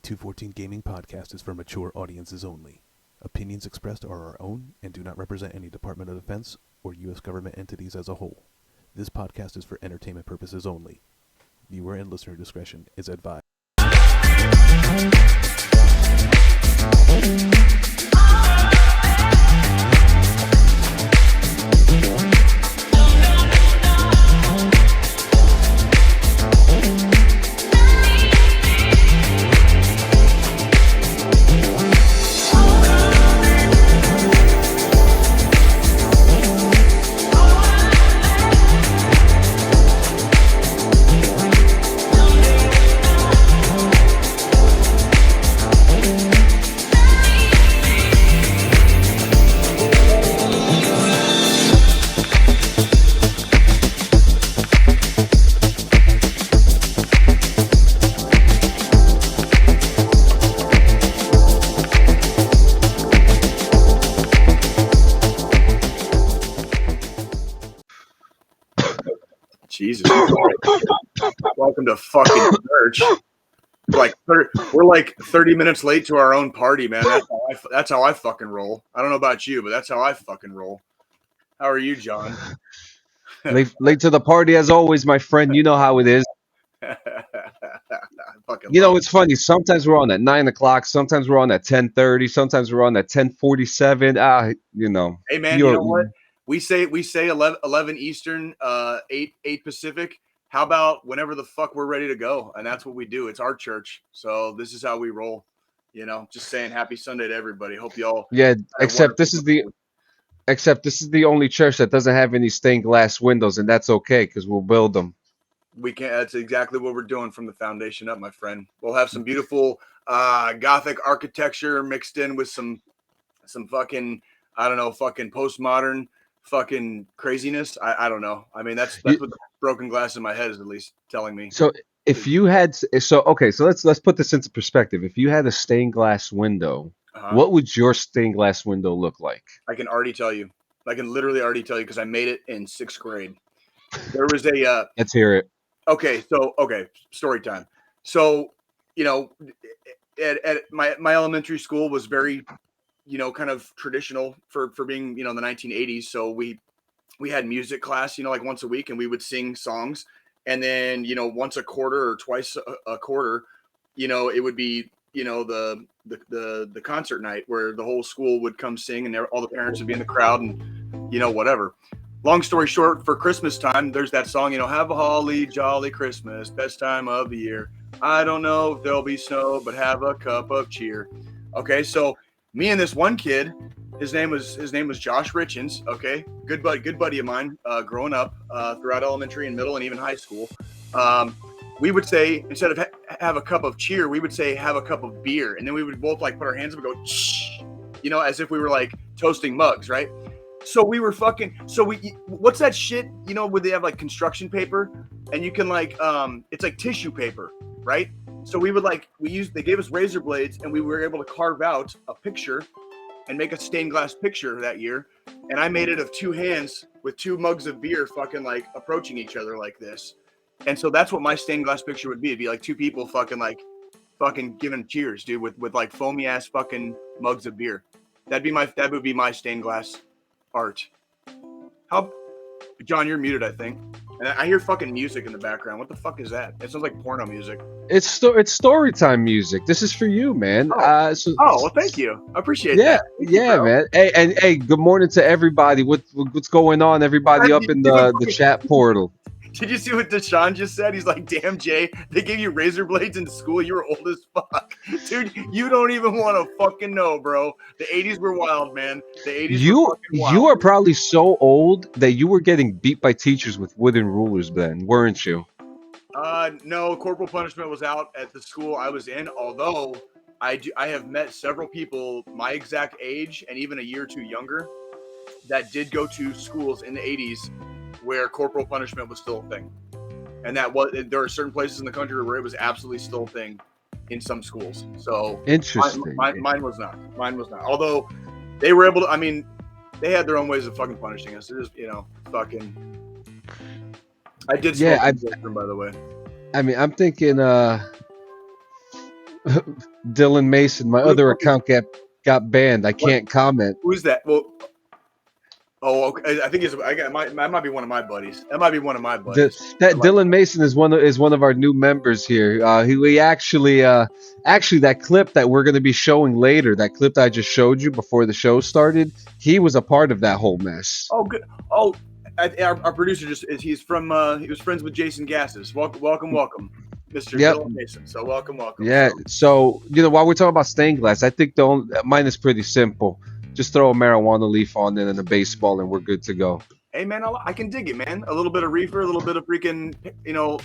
DD214 Gaming Podcast is for mature audiences only. Opinions expressed are our own and do not represent any Department of Defense or U.S. government entities as a whole. This podcast is for entertainment purposes only. Viewer and listener discretion is advised. Jesus. Welcome to fucking church. We're like 30 minutes late to our own party, man. That's how I fucking roll. I don't know about you, but that's how I fucking roll. How are you, John? Late to the party as always, my friend. You know how it is. It's funny. Sometimes we're on at 9 o'clock. Sometimes we're on at 10:30. Sometimes we're on at 10:47. Hey, man, you know what? We say 11 Eastern, 8 Pacific. How about whenever the fuck we're ready to go? And that's what we do. It's our church. So this is how we roll. Just saying happy Sunday to everybody. Hope y'all. Yeah, except this is the only church that doesn't have any stained glass windows, and that's okay because we'll build them. We can't. That's exactly what we're doing from the foundation up, my friend. We'll have some beautiful Gothic architecture mixed in with some fucking, I don't know, fucking postmodern fucking craziness. I don't know. I mean, that's what the broken glass in my head is at least telling me. So if you had, so let's put this into perspective. If you had a stained glass window, what would your stained glass window look like? I can already tell you. I can literally already tell you because I made it in 6th grade. There was a. Let's hear it. Okay, story time. So, at my elementary school was very, kind of traditional for being, the 1980s. So we had music class, like once a week, and we would sing songs. And then, once a quarter or twice a quarter, it would be, the concert night where the whole school would come sing and all the parents would be in the crowd and, whatever. Long story short, for Christmas time, there's that song, have a holly jolly Christmas, best time of the year. I don't know if there'll be snow, but have a cup of cheer. Okay, so me and this one kid, his name was Josh Richens. Okay, good buddy of mine. Growing up throughout elementary and middle and even high school, we would say instead of have a cup of cheer, we would say have a cup of beer, and then we would both like put our hands up and go, shh, as if we were like toasting mugs, right? So we were what's that shit, where they have like construction paper and you can like, it's like tissue paper, right? So we would they gave us razor blades and we were able to carve out a picture and make a stained glass picture that year. And I made it of two hands with two mugs of beer fucking like approaching each other like this. And so that's what my stained glass picture would be. It'd be like two people fucking giving cheers, dude, with like foamy ass fucking mugs of beer. That would be my stained glass art. John, you're muted, I think. And I hear fucking music in the background. What the fuck is that? It sounds like porno music. It's story time music. This is for you, man. Well, thank you. I appreciate that. Yeah, man. Hey, good morning to everybody. What's going on? Everybody up in the chat portal. Did you see what Deshaun just said? He's like, damn, Jay, they gave you razor blades in school. You were old as fuck. Dude, you don't even want to fucking know, bro. The 80s were wild, man. The 80s were fucking wild. You are probably so old that you were getting beat by teachers with wooden rulers then, weren't you? No, corporal punishment was out at the school I was in, although I have met several people my exact age and even a year or two younger that did go to schools in the 80s where corporal punishment was still a thing. And there are certain places in the country where it was absolutely still a thing in some schools. So interesting. Mine was not. Although they were able to, they had their own ways of fucking punishing us. It just, fucking. I did smoke by the way. I'm thinking Dylan Mason. My other account got banned. I can't comment. Who's that? Well, okay. I think that might be one of my buddies. That might be one of my buddies. Dylan Mason is one of our new members here. He actually that clip that we're going to be showing later, that clip that I just showed you before the show started, he was a part of that whole mess. Oh, good. Oh, our producer he was friends with Jason Gassis. Welcome, Mr. Dylan Mason. So welcome. Yeah. So while we're talking about stained glass, I think mine is pretty simple. Just throw a marijuana leaf on it and a baseball, and we're good to go. Hey man, I can dig it, man. A little bit of reefer, a little bit of freaking,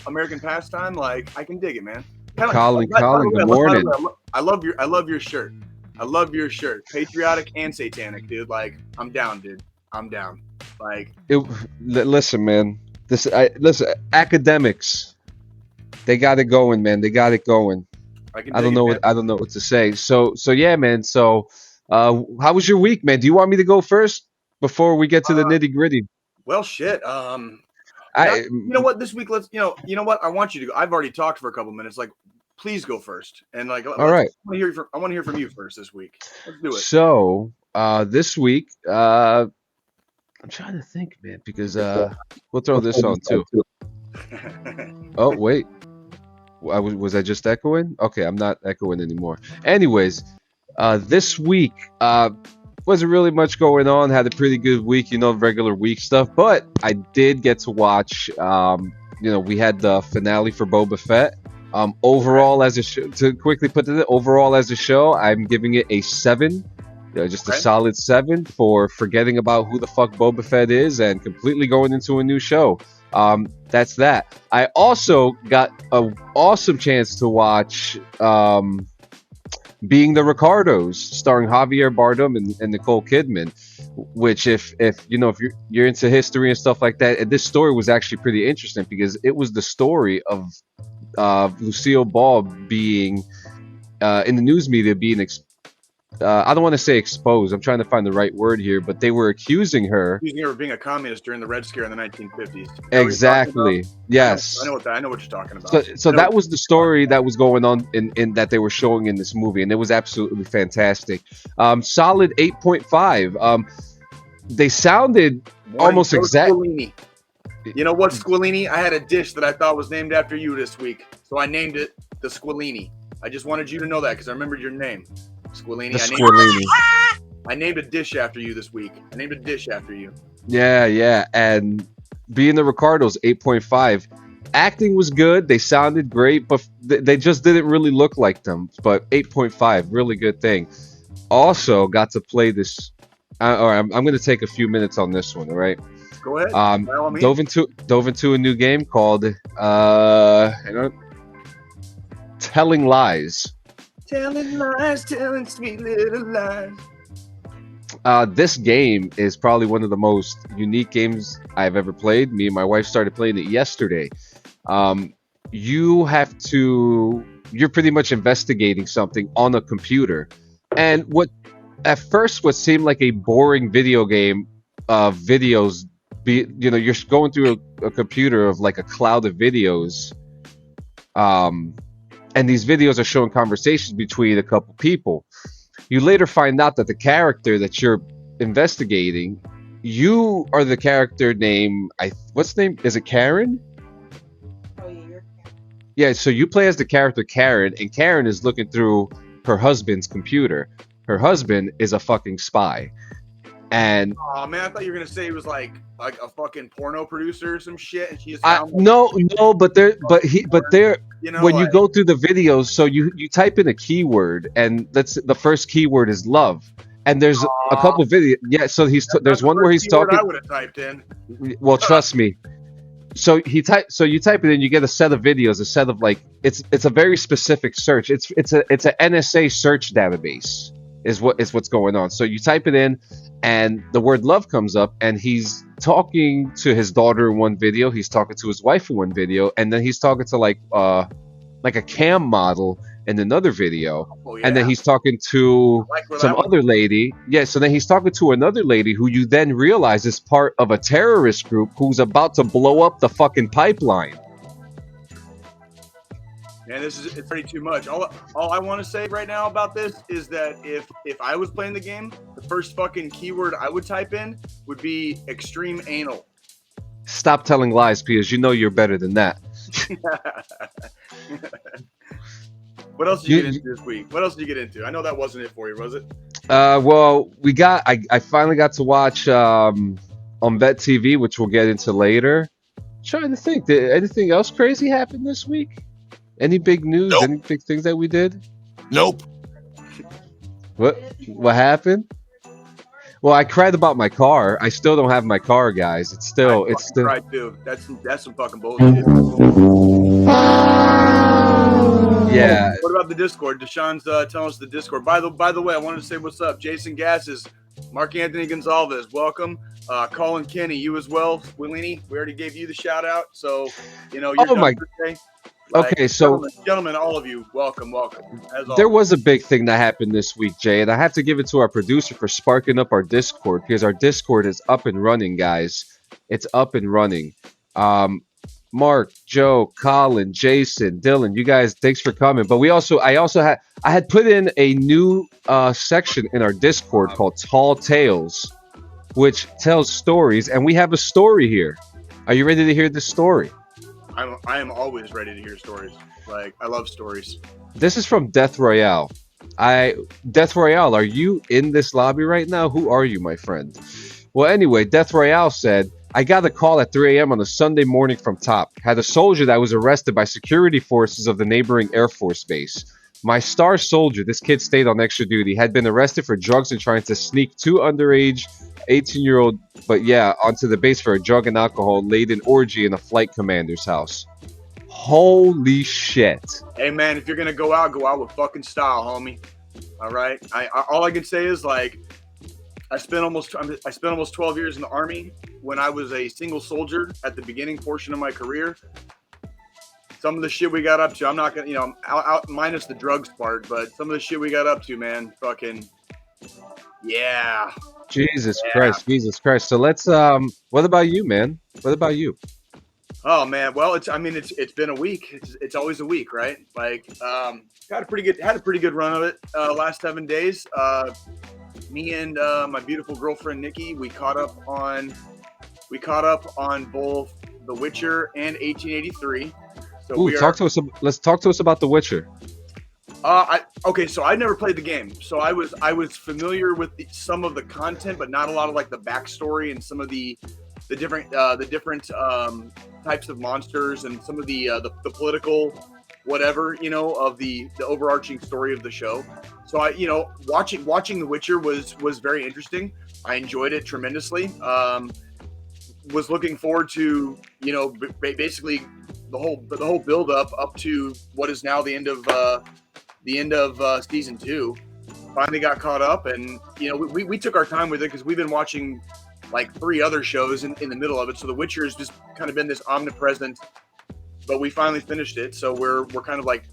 American pastime. Like I can dig it, man. Colin, good morning. I love your shirt. I love your shirt. Patriotic and satanic, dude. Like I'm down, dude. I'm down. Like listen, man. Listen, academics. They got it going, man. They got it going. I don't know what to say. So yeah, man. So. How was your week, man? Do you want me to go first before we get to the nitty gritty? Well, shit. You know what? This week, you know what? I want you to go. I've already talked for a couple minutes. Like, please go first. And like, all right. I want to hear from you first this week. Let's do it. So, this week, I'm trying to think, man, because we'll throw this on too. Oh wait, was I just echoing? Okay, I'm not echoing anymore. Anyways. This week wasn't really much going on. Had a pretty good week, regular week stuff. But I did get to watch. We had the finale for Boba Fett. Overall, as a show, to quickly put it, overall as a show, I'm giving it a 7. Just a solid 7 for forgetting about who the fuck Boba Fett is and completely going into a new show. That's that. I also got an awesome chance to watch. Being the Ricardos, starring Javier Bardem and Nicole Kidman, which if you're into history and stuff like that, and this story was actually pretty interesting because it was the story of Lucille Ball being in the news media being I don't want to say exposed. I'm trying to find the right word here, but they were accusing her of being a communist during the Red Scare in the 1950s. Exactly. Yes. I know what you're talking about. So that was the story that was going on in that they were showing in this movie, and it was absolutely fantastic. Solid 8.5. They sounded almost exact. You know what, Squillini? I had a dish that I thought was named after you this week, so I named it the Squillini. I just wanted you to know that because I remembered your name. Squillini. I named a dish after you this week. I named a dish after you. Yeah. And being the Ricardos, 8.5. Acting was good. They sounded great, but they just didn't really look like them. But 8.5, really good thing. Also got to play this. I'm going to take a few minutes on this one. All right. Go ahead. Dove into a new game called Telling Lies. Telling lies, telling sweet little lies. This game is probably one of the most unique games I've ever played. Me and my wife started playing it yesterday. You're pretty much investigating something on a computer. And what seemed like a boring video game of videos, you're going through a computer of like a cloud of videos. And these videos are showing conversations between a couple people. You later find out that the character that you're investigating, you are the character named, what's the name? Is it Karen? Oh, yeah, you're Karen. Yeah, so you play as the character Karen, and Karen is looking through her husband's computer. Her husband is a fucking spy. And oh man, I thought you were gonna say he was like a fucking porno producer or some shit, and she just no, but when you go through the videos, so you type in a keyword, and the first keyword is love, and there's a couple of videos. Yeah, so there's one where he's talking. I would have typed in. Well, trust me. So you type it in, you get a set of videos, a set of it's a very specific search. It's a NSA search database is what's going on. So you type it in, and the word love comes up, and he's talking to his daughter in one video, he's talking to his wife in one video, and then he's talking to like a cam model in another video. And then he's talking to some other lady. Yeah, so then he's talking to another lady who you then realize is part of a terrorist group who's about to blow up the fucking pipeline. Man, it's pretty too much. All I want to say right now about this is that if I was playing the game, the first fucking keyword I would type in would be extreme anal. Stop telling lies, because you know you're better than that. What else did you get into this week? What else did you get into? I know that wasn't it for you, was it? Well, I finally got to watch on Bet TV, which we'll get into later. Trying to think, did anything else crazy happen this week? Any big news? Nope. Any big things that we did? Nope. What happened? Well, I cried about my car. I still don't have my car, guys. It's still. Right, too. That's some fucking bullshit. Yeah. What about the Discord? Deshaun's telling us the Discord. By the way, I wanted to say what's up. Jason Gasses, Mark Anthony Gonzalez, welcome. Colin Kenny, you as well. Willini, we already gave you the shout out. So, you're done for today. Okay, so gentlemen, all of you, welcome. There was a big thing that happened this week, Jay, and I have to give it to our producer for sparking up our Discord, because our Discord is up and running, guys. It's up and running. Mark, Joe, Colin, Jason, Dylan, you guys, thanks for coming. But I had put in a new section in our Discord called Tall Tales, which tells stories, and we have a story here. Are you ready to hear this story? I am always ready to hear stories. Like, I love stories. This is from Death Royale. Death Royale, are you in this lobby right now? Who are you, my friend? Well, anyway, Death Royale said, I got a call at 3 a.m. on a Sunday morning from TOP. Had a soldier that was arrested by security forces of the neighboring Air Force Base. My star soldier, this kid stayed on extra duty, had been arrested for drugs and trying to sneak two underage 18-year-old, onto the base for a drug and alcohol-laden orgy in a flight commander's house. Holy shit. Hey, man, if you're going to go out with fucking style, homie. All right? All I can say is, like, I spent almost 12 years in the Army when I was a single soldier at the beginning portion of my career. Some of the shit we got up to, I'm not going to, out minus the drugs part, but some of the shit we got up to, man, fucking, yeah. Jesus Christ. So let's, what about you, man? What about you? Oh, man. Well, it's been a week. It's always a week, right? Like, had a pretty good run of it last 7 days. Me and my beautiful girlfriend Nikki, we caught up on both The Witcher and 1883. So let's talk to us about The Witcher. So I never played the game, so I was familiar with some of the content, but not a lot of like the backstory and some of the different types of monsters and some of the political whatever of the overarching story of the show. So watching The Witcher was very interesting. I enjoyed it tremendously. Was looking forward to basically the whole build up to what is now the end of season 2. Finally got caught up, and we took our time with it because we've been watching like 3 other shows in the middle of it. So The Witcher has just kind of been this omnipresent, but we finally finished it. So we're kind of like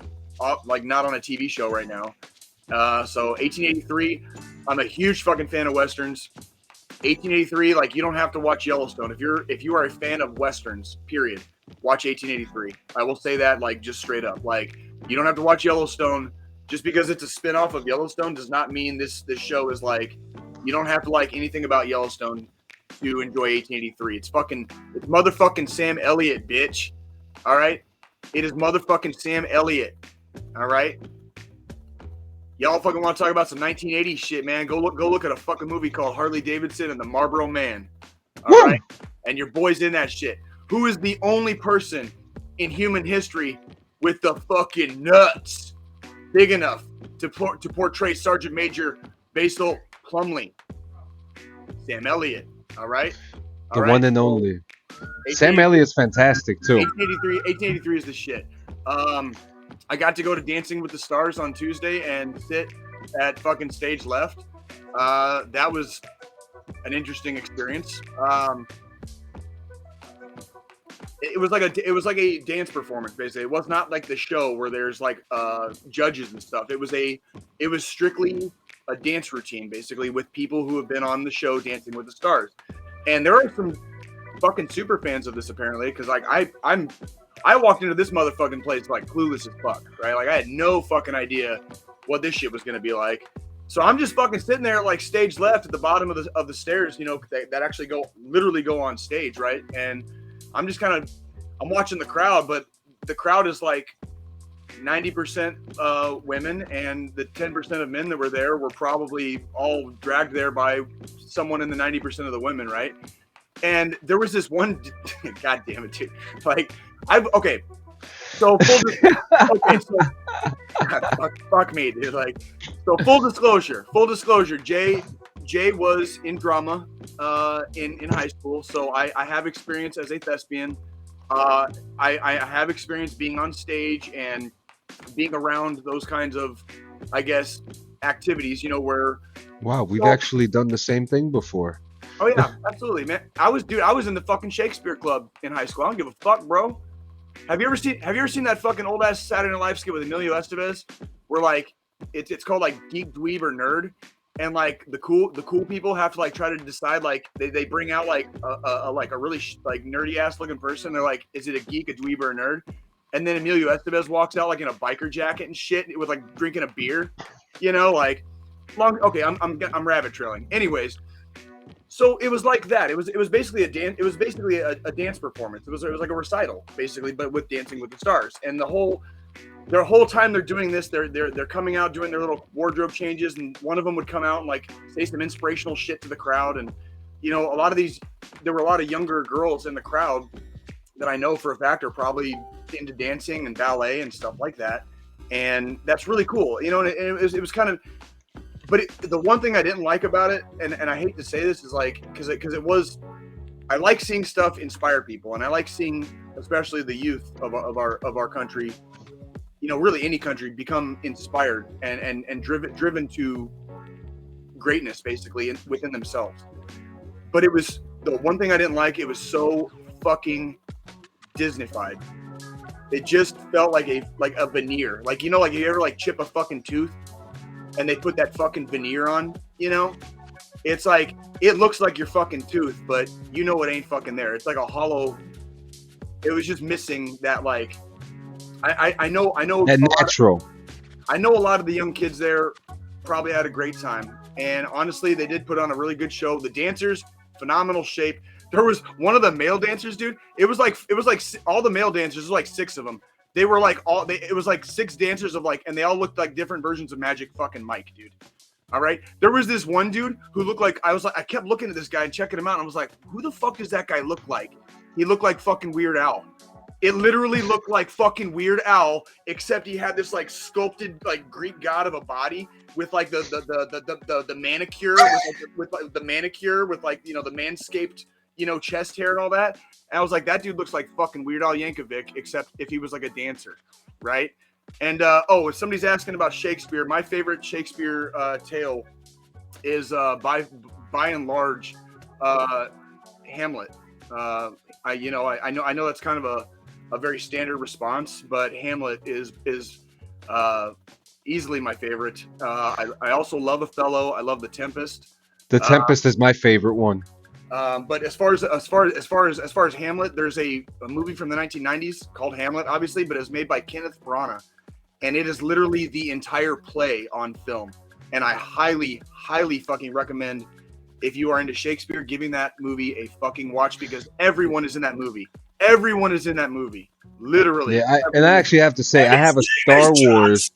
not on a TV show right now. So 1883, I'm a huge fucking fan of Westerns. 1883, like, you don't have to watch Yellowstone. If you are a fan of Westerns, period, watch 1883. I will say that, like, just straight up. Like, you don't have to watch Yellowstone. Just because it's a spin-off of Yellowstone does not mean this show is like, you don't have to like anything about Yellowstone to enjoy 1883. It's motherfucking Sam Elliott, bitch. All right? It is motherfucking Sam Elliott. All right? Y'all fucking want to talk about some 1980s shit, man? Go look at a fucking movie called Harley Davidson and the Marlboro Man. All right? And your boy's in that shit. Who is the only person in human history with the fucking nuts big enough to portray Sergeant Major Basil Plumley? Sam Elliott. All right? The one and only. Sam Elliott's fantastic, too. 1883 is the shit. I got to go to Dancing with the Stars on Tuesday and sit at fucking stage left. That was an interesting experience. It was like a dance performance, basically. It was not like the show where there's like judges and stuff. It was strictly a dance routine, basically, with people who have been on the show Dancing with the Stars. And there are some fucking super fans of this apparently, because like I walked into this motherfucking place like clueless as fuck, right? Like I had no fucking idea what this shit was gonna be like. So I'm just fucking sitting there like stage left at the bottom of the stairs, you know, that actually literally go on stage, right? And I'm just I'm watching the crowd, but the crowd is like 90% women, and the 10% of men that were there were probably all dragged there by someone in the 90% of the women, right? And there was this one, god damn it, dude. Like, okay. So fuck me, dude. Like, so full disclosure. Jay was in drama in high school, so I have experience as a thespian. I have experience being on stage and being around those kinds of, I guess, activities, you know, where. Wow, we've actually done the same thing before. Oh yeah, absolutely, man. I was in the fucking Shakespeare Club in high school. I don't give a fuck, bro. Have you ever seen that fucking old ass Saturday Night Live skit with Emilio Estevez, where like it's called like Geek, Dweeb, or Nerd, and like the cool people have to like try to decide, like they bring out like a really like nerdy ass looking person. They're like, is it a geek, a dweeb, or a nerd? And then Emilio Estevez walks out like in a biker jacket and shit with like drinking a beer, you know, like long. Okay, I'm rabbit trailing. Anyways. So it was like that. It was basically a dance. It was basically a dance performance. It was like a recital, basically, but with Dancing with the Stars. And their whole time they're doing this, they're coming out doing their little wardrobe changes, and one of them would come out and like say some inspirational shit to the crowd. And you know, there were a lot of younger girls in the crowd that I know for a fact are probably into dancing and ballet and stuff like that. And that's really cool, you know. And it was kind of. But the one thing I didn't like about it, and I hate to say this, is like because I like seeing stuff inspire people, and I like seeing especially the youth of our country, you know, really any country, become inspired and driven to greatness, basically, within themselves. But it was the one thing I didn't like. It was so fucking Disneyfied. It just felt like a veneer, like, you know, like you ever like chip a fucking tooth. And they put that fucking veneer on, you know? It's like, it looks like your fucking tooth, but you know it ain't fucking there. It's like a hollow. It was just missing that, like, I know. That natural. I know a lot of the young kids there probably had a great time. And honestly, they did put on a really good show. The dancers, phenomenal shape. There was one of the male dancers, dude. It was like all the male dancers, there's like 6 of them. They were like it was like 6 dancers of like, and they all looked like different versions of Magic fucking Mike, dude. All right. There was this one dude who looked like, I kept looking at this guy and checking him out. And I was like, who the fuck does that guy look like? He looked like fucking Weird Al. It literally looked like fucking Weird Al, except he had this like sculpted like Greek god of a body with like the manicure with the manicure with like, you know, the manscaped, you know, chest hair and all that. And I was like, that dude looks like fucking Weird Al Yankovic, except if he was like a dancer, right? And if somebody's asking about Shakespeare, my favorite Shakespeare tale is by and large Hamlet. I know that's kind of a very standard response, but Hamlet is easily my favorite. I also love Othello. I love The Tempest. The Tempest is my favorite one. But as far as Hamlet, there's a movie from the 1990s called Hamlet, obviously, but it was made by Kenneth Branagh, and it is literally the entire play on film. And I highly, highly fucking recommend, if you are into Shakespeare, giving that movie a fucking watch, because everyone is in that movie. Everyone is in that movie, literally. Yeah, I actually have to say, I have a Star Wars.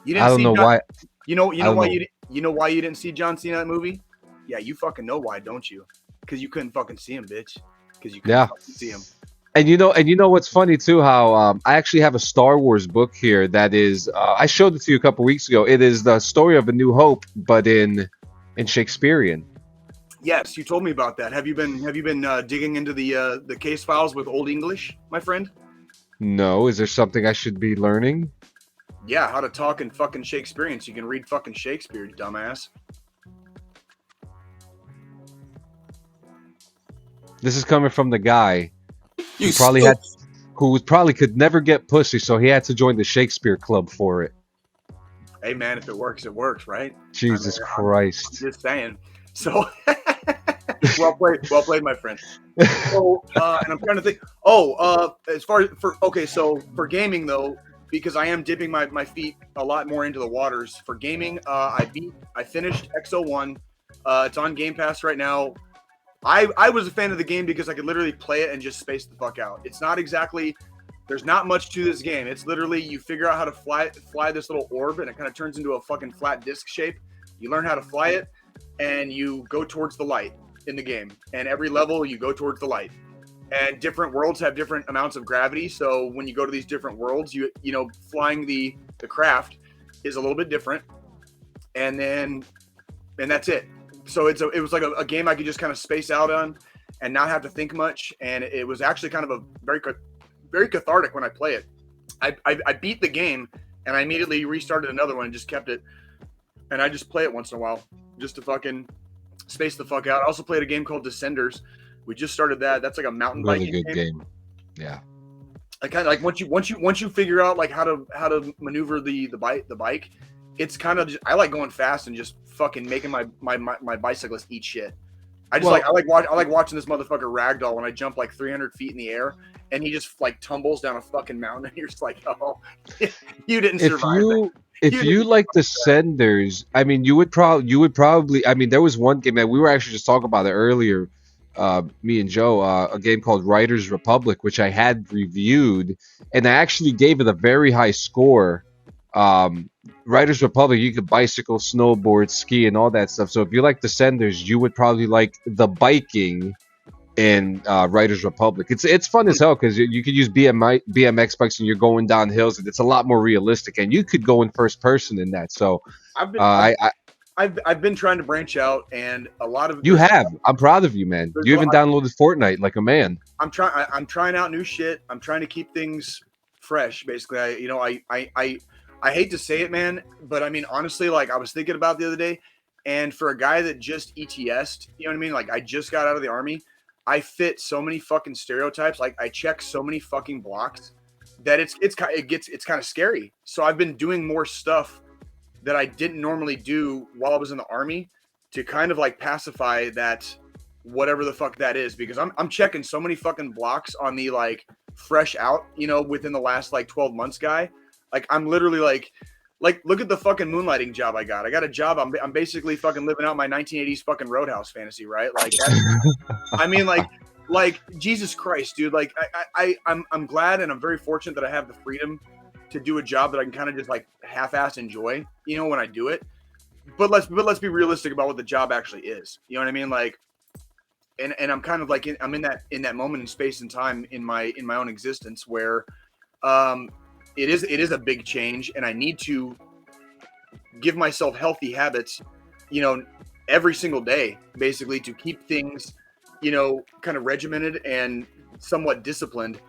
I don't know why. You know why you didn't see John Cena in that movie? Yeah, you fucking know why, don't you? Because you couldn't fucking see him, bitch. Because you couldn't fucking see him. And you know what's funny too? How I actually have a Star Wars book here that is. I showed it to you a couple weeks ago. It is the story of A New Hope, but in Shakespearean. Yes, you told me about that. Have you been digging into the case files with Old English, my friend? No. Is there something I should be learning? Yeah, how to talk in fucking Shakespearean so you can read fucking Shakespeare, you dumbass. This is coming from the guy who probably could never get pussy, so he had to join the Shakespeare Club for it. Hey man, if it works, it works, right? Jesus Christ. I'm just saying. So well played, my friend. So and I'm trying to think. As far as so for gaming though, because I am dipping my feet a lot more into the waters. For gaming, I finished X01. It's on Game Pass right now. I was a fan of the game because I could literally play it and just space the fuck out. It's not exactly, there's not much to this game. It's literally you figure out how to fly this little orb and it kind of turns into a fucking flat disc shape. You learn how to fly it and you go towards the light in the game. And every level you go towards the light. And different worlds have different amounts of gravity. So when you go to these different worlds, you know, flying the craft is a little bit different. And that's it. So it was like a game I could just kind of space out on and not have to think much. And it was actually kind of a very cathartic when I play it. I beat the game and I immediately restarted another one and just kept it. And I just play it once in a while just to fucking space the fuck out. I also played a game called Descenders. We just started that. That's like a mountain biking really good game. Yeah. I kind of like once you figure out like how to maneuver the bike, it's kind of just, I like going fast and just fucking making my bicyclist eat shit. I like watching this motherfucker ragdoll when I jump like 300 feet in the air and he just like tumbles down a fucking mountain and you're just like, oh, you didn't survive. If you like Descenders, I mean, you would probably. I mean, there was one game that we were actually just talking about it earlier. Me and Joe, a game called Riders Republic, which I had reviewed, and I actually gave it a very high score. Riders Republic, you could bicycle, snowboard, ski, and all that stuff. So if you like Descenders, you would probably like the biking in Riders Republic. It's fun as hell because you could use BMX bikes and you're going down hills, and it's a lot more realistic. And you could go in first person in that. So I've been trying to branch out, and a lot of I'm proud of you, man. You even downloaded Fortnite like a man. I'm trying out new shit. I'm trying to keep things fresh. Basically, I hate to say it, man, but I mean honestly, like I was thinking about the other day, and for a guy that just ETS'd, you know what I mean? Like I just got out of the army, I fit so many fucking stereotypes. Like I check so many fucking blocks that it's kind of scary. So I've been doing more stuff that I didn't normally do while I was in the army to kind of like pacify that whatever the fuck that is, because I'm checking so many fucking blocks on the like fresh out, you know, within the last like 12 months guy. Like I'm literally like look at the fucking moonlighting job I got. I got a job. I'm basically fucking living out my 1980s fucking Roadhouse fantasy, right? Like I mean like Jesus Christ, dude. Like I'm glad and I'm very fortunate that I have the freedom to do a job that I can kind of just like half-ass enjoy, you know, when I do it. But let's be realistic about what the job actually is. You know what I mean? Like, and I'm kind of like I'm in that moment in space and time in my own existence where, it is a big change, and I need to give myself healthy habits, you know, every single day, basically to keep things, you know, kind of regimented and somewhat disciplined,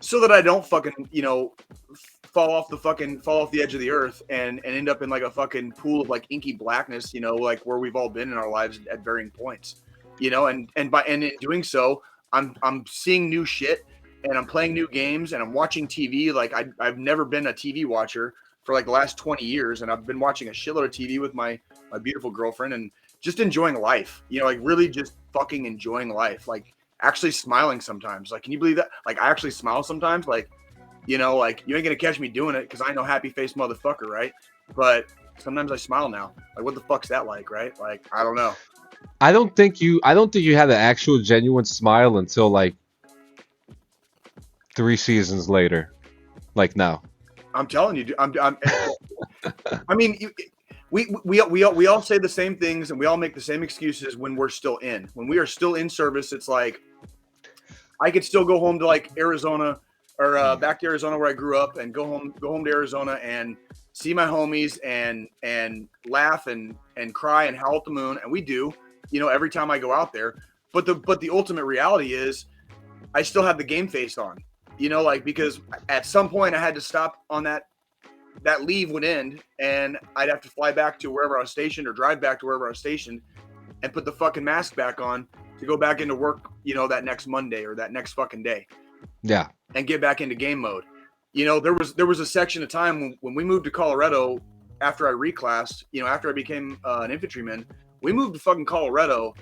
so that I don't fucking, you know, fall off the edge of the earth and end up in like a fucking pool of like inky blackness, you know, like where we've all been in our lives at varying points, you know, and in doing so, I'm seeing new shit and I'm playing new games and I'm watching TV. Like I've never been a TV watcher for like the last 20 years. And I've been watching a shitload of TV with my beautiful girlfriend and just enjoying life, you know, like really just fucking enjoying life. Like actually smiling sometimes. Like, can you believe that? Like I actually smile sometimes. Like, you know, like you ain't gonna catch me doing it because I know happy face motherfucker, right? But sometimes I smile now. Like, what the fuck's that like, right? Like, I don't know. I don't think you had an actual genuine smile until like 3 seasons later, like now. I'm telling you, I mean, we all say the same things and we all make the same excuses when we're still in. When we are still in service, it's like I could still go home to like Arizona or back to Arizona where I grew up and go home to Arizona and see my homies and laugh and cry and howl at the moon, and we do, you know, every time I go out there. But the ultimate reality is I still have the game face on. You know, like, because at some point I had to stop on that leave would end and I'd have to fly back to wherever I was stationed or drive back to wherever I was stationed and put the fucking mask back on to go back into work, you know, that next Monday or that next fucking day. Yeah. And get back into game mode. You know, there was a section of time when we moved to Colorado after I reclassed, after I became an infantryman, we moved to fucking Colorado,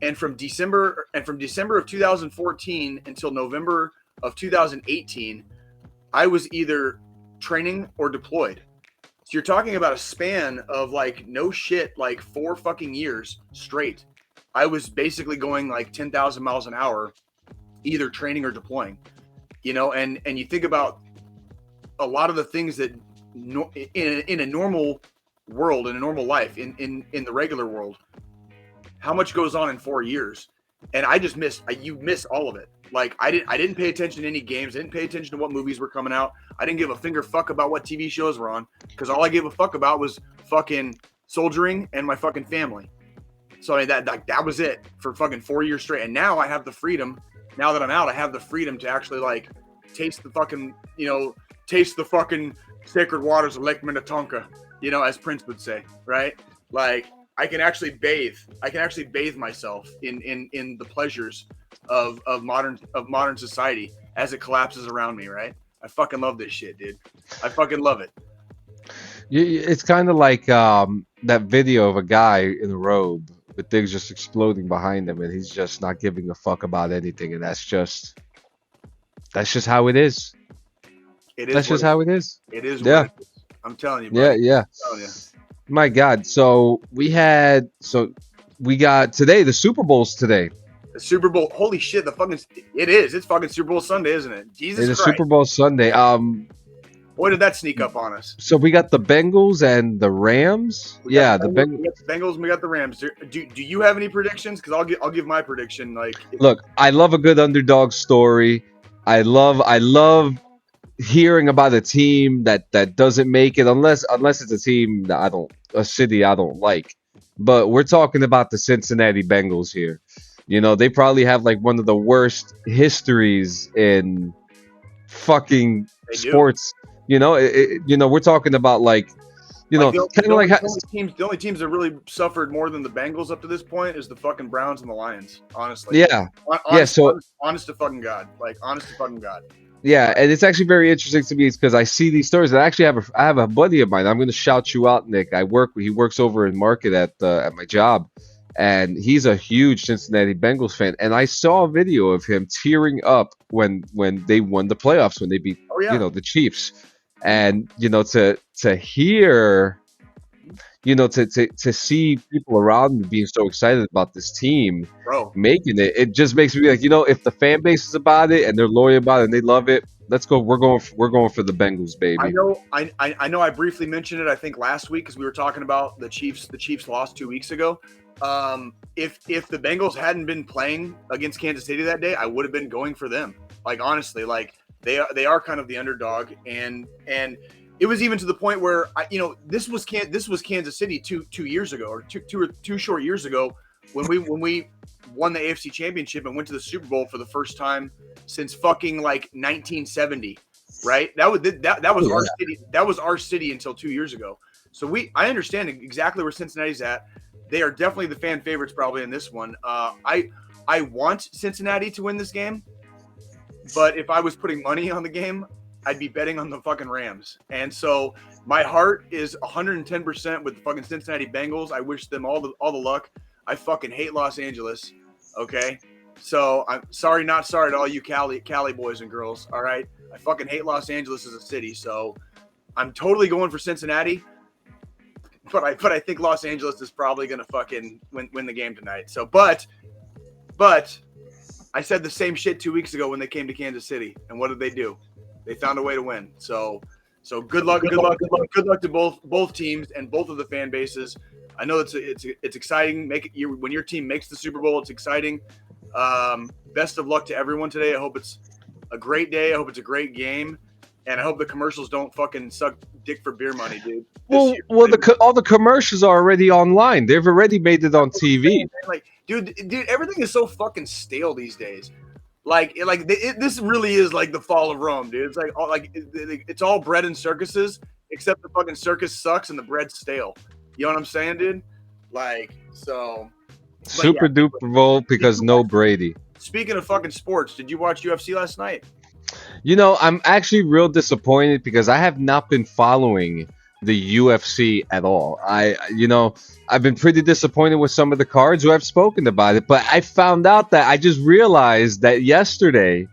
and from December of 2014 until November of 2018, I was either training or deployed. So you're talking about a span of like no shit, like 4 fucking years straight. I was basically going like 10,000 miles an hour, either training or deploying. And you think about a lot of the things that in a normal world, in a normal life, in the regular world, how much goes on in 4 years. And I just you miss all of it. Like I didn't pay attention to any games. I didn't pay attention to what movies were coming out. I didn't give a finger fuck about what TV shows were on, because all I gave a fuck about was fucking soldiering and my fucking family. So I mean, that was it for fucking 4 years straight. And now I have the freedom. Now that I'm out, I have the freedom to actually like taste the fucking sacred waters of Lake Minnetonka, as Prince would say, right? Like I can actually bathe. I can actually bathe myself in the pleasures of modern society as it collapses around me, right? I fucking love this shit, dude. I fucking love it. It's kind of like that video of a guy in a robe with things just exploding behind him, and he's just not giving a fuck about anything, and that's just how it is. It is. That's just how it is. It is. Yeah. What it is. I'm telling you, bro. Yeah. I'm telling you. My God. So we got today, the Super Bowl's today. The Super Bowl. Holy shit! It is. It's fucking Super Bowl Sunday, isn't it? Jesus It's Christ. Super Bowl Sunday. Boy, did that sneak up on us. So we got the Bengals and the Rams. We got The the Bengals. We got the Bengals and we got the Rams. Do you have any predictions? Because I'll give my prediction. Like, Look, I love a good underdog story. I love hearing about a team that doesn't make it unless it's a team that a city I don't like. But we're talking about the Cincinnati Bengals here. They probably have like one of the worst histories in fucking sports. We're talking about like, kind of like the only teams that really suffered more than the Bengals up to this point is the fucking Browns and the Lions. Honestly, yeah, honest to fucking God, like honest to fucking God. Yeah, and it's actually very interesting to me because I see these stories. And I actually have a buddy of mine. I'm going to shout you out, Nick. He works over in market at my job, and he's a huge Cincinnati Bengals fan. And I saw a video of him tearing up when they won the playoffs, when they beat the Chiefs. And to hear, to see people around me being so excited about this team making it just makes me like, if the fan base is about it and they're loyal about it and they love it, let's go. We're going for the Bengals, baby. I know. I briefly mentioned it, I think last week, because we were talking about the Chiefs. The Chiefs lost 2 weeks ago. If the Bengals hadn't been playing against Kansas City that day, I would have been going for them. Like honestly, like they are kind of the underdog, and it was even to the point where this was Kansas City two years ago, or two short years ago, when we won the AFC Championship and went to the Super Bowl for the first time since fucking like 1970, right? That was our city. That was our city until 2 years ago. So I understand exactly where Cincinnati's at. They are definitely the fan favorites probably in this one. I want Cincinnati to win this game, but if I was putting money on the game, I'd be betting on the fucking Rams. And so my heart is 110% with the fucking Cincinnati Bengals. I wish them all the luck. I fucking hate Los Angeles. Okay. So I'm sorry, not sorry to all you Cali boys and girls. All right. I fucking hate Los Angeles as a city. So I'm totally going for Cincinnati, but I think Los Angeles is probably going to fucking win the game tonight. So, but I said the same shit 2 weeks ago when they came to Kansas City. And what did they do? They found a way to win. So good luck to both teams and both of the fan bases. I know it's exciting. When your team makes the Super Bowl, it's exciting. Best of luck to everyone today. I hope it's a great day. I hope it's a great game, and I hope the commercials don't fucking suck dick for beer money, dude. All the commercials are already online. They've already made it on TV. Like, dude, everything is so fucking stale these days. This really is like the fall of Rome, dude. It's it's all bread and circuses, except the fucking circus sucks and the bread's stale. You know what I'm saying, dude? Super duper bowl because no Brady. Speaking of fucking sports, did you watch UFC last night? I'm actually real disappointed because I have not been following the UFC at all. I've been pretty disappointed with some of the cards who have spoken about it, but I found out that I just realized that yesterday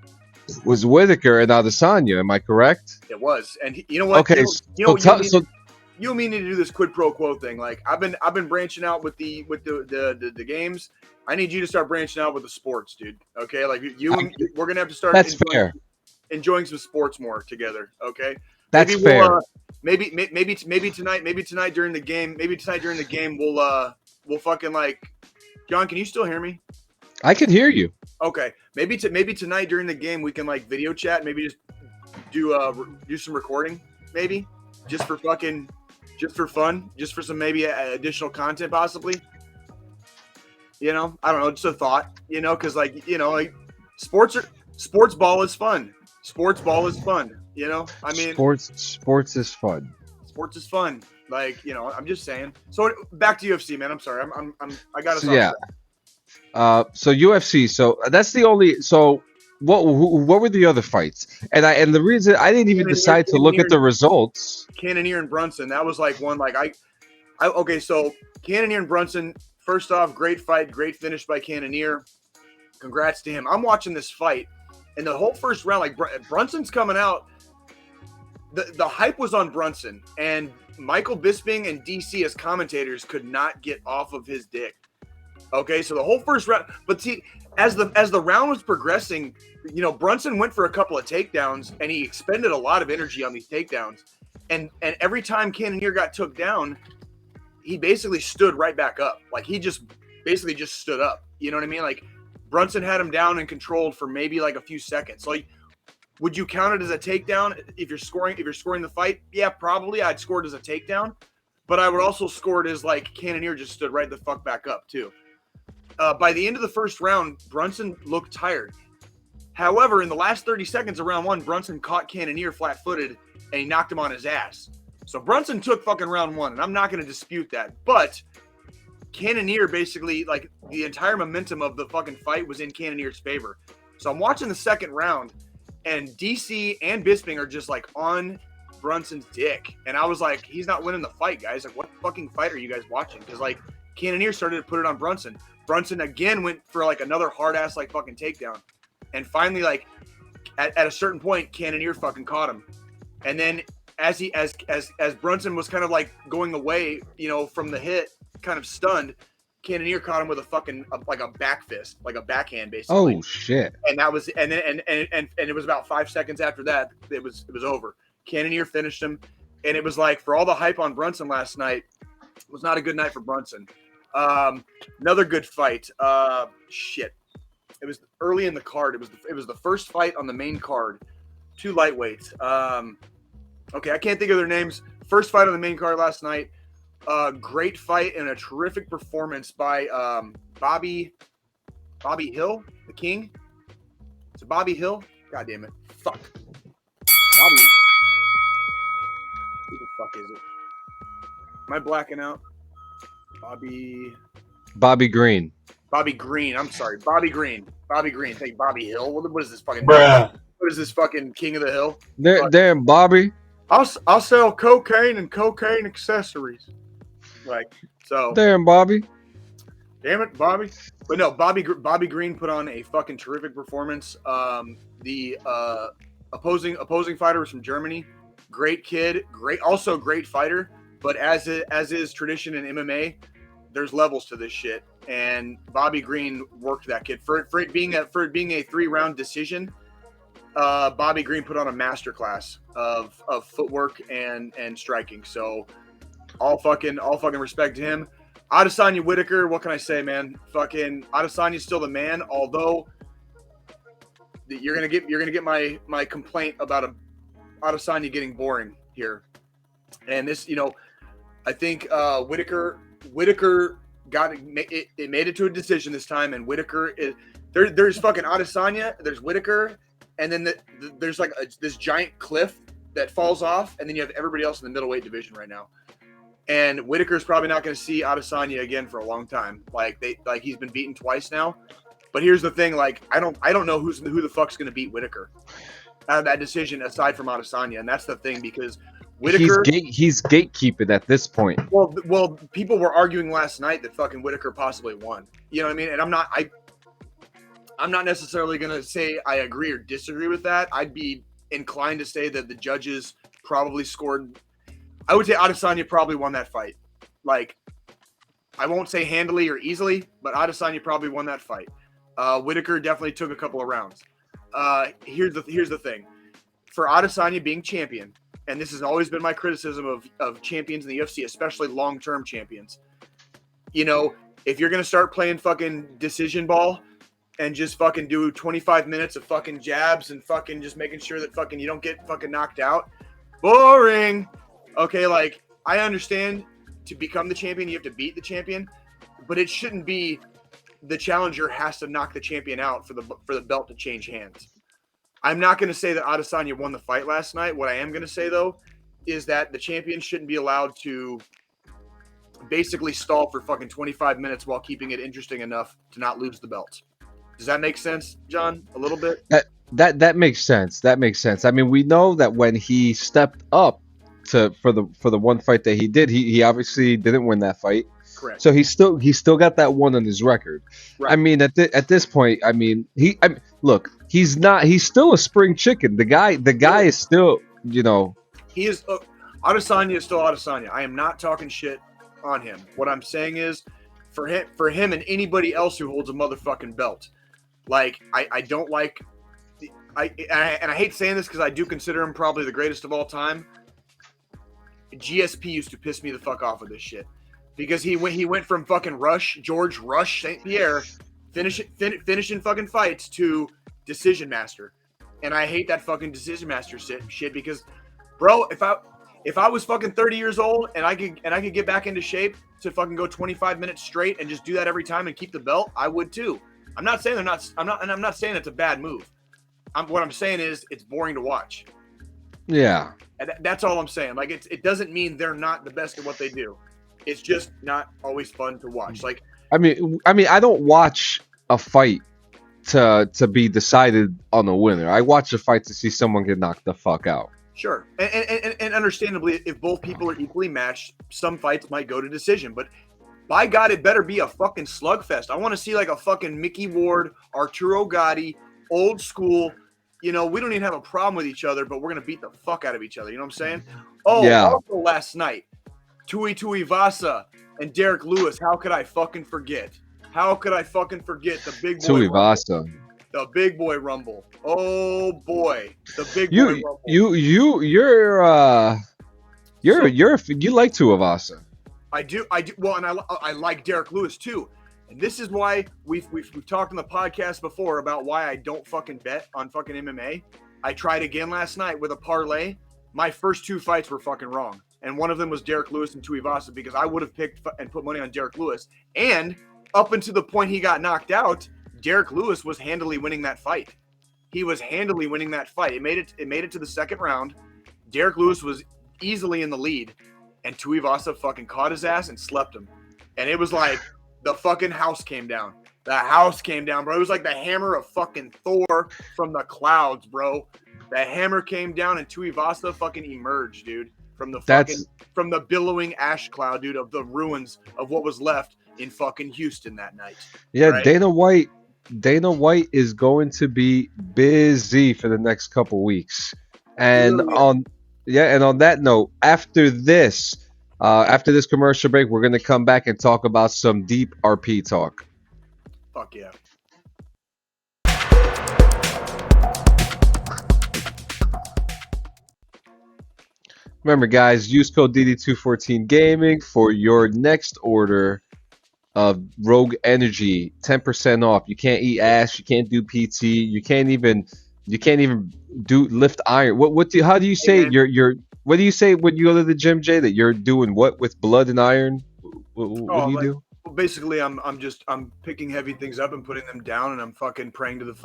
was Whitaker and Adesanya. Am I correct? It was, and you know what? Okay, You and me need to do this quid pro quo thing. Like I've been branching out with the games. I need you to start branching out with the sports, dude. Okay, like we're gonna have to start. That's fair. Enjoying some sports more together. Okay, that's fair. Maybe tonight during the game, we'll fucking like. John, can you still hear me? I can hear you. Okay, maybe tonight during the game we can like video chat. Maybe just do some recording. Maybe just for fun, just for some maybe additional content possibly. I don't know, just a thought. Because like sports ball is fun. Sports ball is fun. I mean, sports is fun. Sports is fun. Like I'm just saying. So back to UFC, man. I'm sorry. I got us. Yeah. So UFC. So that's the only. So what were the other fights? And the reason I didn't even decide to look at the results. Cannonier and Brunson. That was like one. Like okay. So Cannonier and Brunson. First off, great fight, great finish by Cannonier. Congrats to him. I'm watching this fight, and the whole first round, like Brunson's coming out. The hype was on Brunson, and Michael Bisping and DC as commentators could not get off of his dick. Okay, so the whole first round, but see, as the round was progressing, Brunson went for a couple of takedowns, and he expended a lot of energy on these takedowns, and every time Cannonier got took down, he basically stood right back up. Like he just basically just stood up. You know what I mean? Like Brunson had him down and controlled for maybe like a few seconds. Like, would you count it as a takedown if you're scoring the fight? Yeah, probably. I'd score it as a takedown, but I would also score it as like Cannonier just stood right the fuck back up too. By the end of the first round, Brunson looked tired. However, in the last 30 seconds of round one, Brunson caught Cannonier flat-footed and he knocked him on his ass. So Brunson took fucking round one, and I'm not going to dispute that. But Cannonier basically, like, the entire momentum of the fucking fight was in Cannonier's favor. So I'm watching the second round, and DC and Bisping are just, like, on Brunson's dick. And I was like, he's not winning the fight, guys. Like, what fucking fight are you guys watching? Because, like, Cannonier started to put it on Brunson. Brunson again went for, like, another hard-ass, like, fucking takedown. And finally, like, at a certain point, Cannonier fucking caught him. And then as Brunson was kind of like going away, from the hit, kind of stunned, Cannonier caught him with a fucking like a back fist, like a backhand, basically. Oh shit! And that was, and it was about 5 seconds after that, it was over. Cannonier finished him, and it was like, for all the hype on Brunson last night, it was not a good night for Brunson. Another good fight. Shit. It was early in the card. It was the first fight on the main card. 2 lightweights. Okay, I can't think of their names. First fight on the main card last night. Great fight and a terrific performance by Bobby Hill, the King. Is it Bobby Hill? God damn it. Fuck. Bobby. Who the fuck is it? Am I blacking out? Bobby Green. Bobby Green. I'm sorry. Bobby Green. Thank Bobby Hill. What is this fucking? Bruh. What is this fucking King of the Hill? Damn, Bobby. I'll sell cocaine and cocaine accessories. Like, so. Damn, Bobby. Damn it, Bobby. But no, Bobby Green put on a fucking terrific performance. The opposing fighter was from Germany. Great kid, also great fighter. But as is tradition in MMA, there's levels to this shit. And Bobby Green worked that kid for it being a 3-round decision. Bobby Green put on a masterclass of footwork and striking. So all fucking respect to him. Adesanya Whitaker, what can I say, man? Fucking Adesanya's still the man. Although you're gonna get my complaint about Adesanya getting boring here. And this, I think Whitaker got it. It made it to a decision this time, and Whitaker is there's fucking Adesanya. There's Whitaker. And then there's like this giant cliff that falls off, and then you have everybody else in the middleweight division right now. And Whitaker's probably not going to see Adesanya again for a long time. Like he's been beaten twice now. But here's the thing: like I don't know who the fuck's going to beat Whitaker out of that decision aside from Adesanya, and that's the thing, because Whitaker. He's gatekeeping at this point. Well, people were arguing last night that fucking Whitaker possibly won. You know what I mean? And I'm not necessarily gonna say I agree or disagree with that. I'd be inclined to say that the judges probably scored. I would say Adesanya probably won that fight. Like, I won't say handily or easily, but Adesanya probably won that fight. Whitaker definitely took a couple of rounds. Here's the thing. For Adesanya being champion, and this has always been my criticism of champions in the UFC, especially long-term champions. You know, if you're going to start playing fucking decision ball and just fucking do 25 minutes of fucking jabs and fucking just making sure that fucking you don't get fucking knocked out, boring. Okay, like, I understand to become the champion, you have to beat the champion, but it shouldn't be the challenger has to knock the champion out for the belt to change hands. I'm not going to say that Adesanya won the fight last night. What I am going to say, though, is that the champion shouldn't be allowed to basically stall for fucking 25 minutes while keeping it interesting enough to not lose the belt. Does that make sense, John? A little bit? That makes sense. That makes sense. I mean, we know that when he stepped up for the one fight that he did, he obviously didn't win that fight. Correct. So he still got that one on his record. Right. I mean, at this point, I mean, look, he's still a spring chicken. The guy is still, you know, he is. Adesanya is still Adesanya. I am not talking shit on him. What I'm saying is, for him and anybody else who holds a motherfucking belt, like, I don't like. I hate saying this because I do consider him probably the greatest of all time. GSP used to piss me the fuck off with this shit. Because he went from fucking George Rush St. Pierre, finishing fucking fights to Decision Master, and I hate that fucking Decision Master shit because, bro, if I was fucking 30 years old and I could get back into shape to fucking go 25 minutes straight and just do that every time and keep the belt, I would too. I'm not saying I'm not saying it's a bad move. What I'm saying is it's boring to watch. Yeah, and that's all I'm saying. Like it doesn't mean they're not the best at what they do. It's just not always fun to watch. Like, I mean, I don't watch a fight to be decided on a winner. I watch a fight to see someone get knocked the fuck out. Sure, and understandably, if both people are equally matched, some fights might go to decision. But by God, it better be a fucking slugfest. I want to see like a fucking Mickey Ward, Arturo Gatti, old school. You know, we don't even have a problem with each other, but we're gonna beat the fuck out of each other. You know what I'm saying? Oh, yeah. Also last night. Tuivasa and Derek Lewis. How could I fucking forget? The big boy Tuivasa. Rumble. The big boy rumble. Oh boy, the big boy rumble. You like Tuivasa. I do. Well, and I like Derek Lewis too. And this is why we've talked on the podcast before about why I don't fucking bet on fucking MMA. I tried again last night with a parlay. My first two fights were fucking wrong. And one of them was Derek Lewis and Tuivasa because I would have picked and put money on Derek Lewis. And up until the point he got knocked out, Derek Lewis was handily winning that fight. It made it to the second round. Derek Lewis was easily in the lead. And Tuivasa fucking caught his ass and slept him. And it was like the fucking house came down. The house came down, bro. It was like the hammer of fucking Thor from the clouds, bro. The hammer came down and Tuivasa fucking emerged, dude. From the billowing ash cloud, dude, of the ruins of what was left in fucking Houston that night. Yeah, right? Dana White is going to be busy for the next couple weeks. And on that note, after this commercial break, we're gonna come back and talk about some deep RP talk. Fuck yeah. Remember, guys, use code DD214 Gaming for your next order of Rogue Energy, 10% off. You can't eat ass, you can't do PT, you can't even do lift iron. How do you say what do you say when you go to the gym, Jay? That you're doing what with blood and iron? What do you do? Well, basically, I'm picking heavy things up and putting them down, and I'm fucking praying to the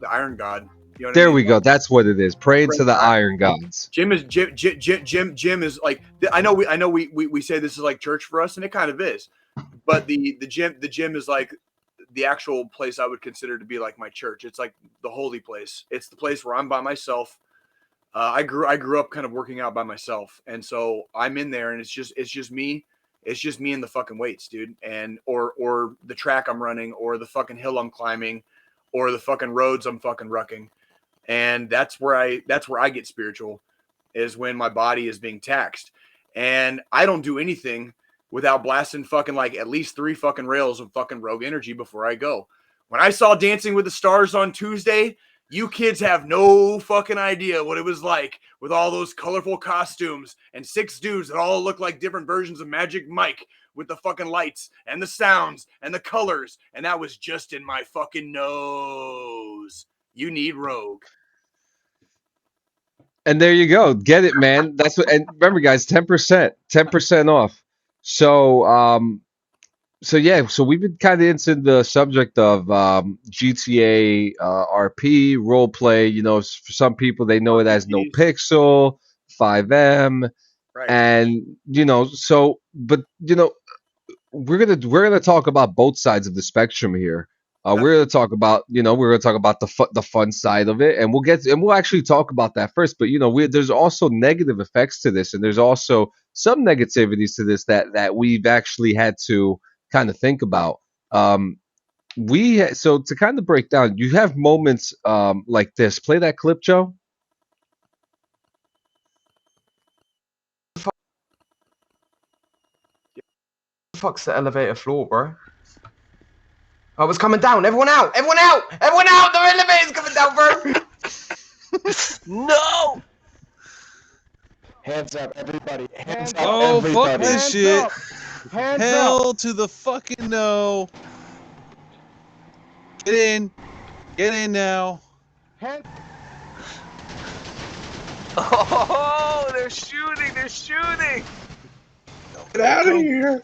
Iron God. You know what there I mean? We go. That's what it is. Praying to the Iron Gods. Gym is like, I know we say this is like church for us, and it kind of is. But the gym is like the actual place I would consider to be like my church. It's like the holy place. It's the place where I'm by myself. I grew up kind of working out by myself, and so I'm in there, and it's just me. It's just me and the fucking weights, dude, and or the track I'm running, or the fucking hill I'm climbing, or the fucking roads I'm fucking rucking, and that's where I get spiritual, is when my body is being taxed, and I don't do anything without blasting fucking like at least 3 fucking rails of fucking Rogue Energy before I go. When I saw Dancing with the Stars on Tuesday, you kids have no fucking idea what it was like with all those colorful costumes and 6 dudes that all look like different versions of Magic Mike with the fucking lights and the sounds and the colors. And that was just in my fucking nose. You need Rogue. And there you go. Get it, man. That's what. And remember, guys, 10% off. So yeah, so we've been kind of into the subject of GTA RP role play. For some people they know it as No Pixel, 5M, Right. and we're gonna talk about both sides of the spectrum here. We're gonna talk about the fun side of it, and we'll actually talk about that first. But there's also negative effects to this, and there's also some negativities to this that we've actually had to kind of think about. So to kind of break down, you have moments like this. Play that clip, Joe. Fuck's the elevator floor, bro? Oh, it's coming down. Everyone out! Everyone out! Everyone out! The elevator's coming down, bro! No! Hands up, everybody. Hands up, Oh, everybody. fuck this shit. Hands Hell up. to the fucking no. Get in. Get in now. Hands Oh, they're shooting. They're shooting. Get out of here.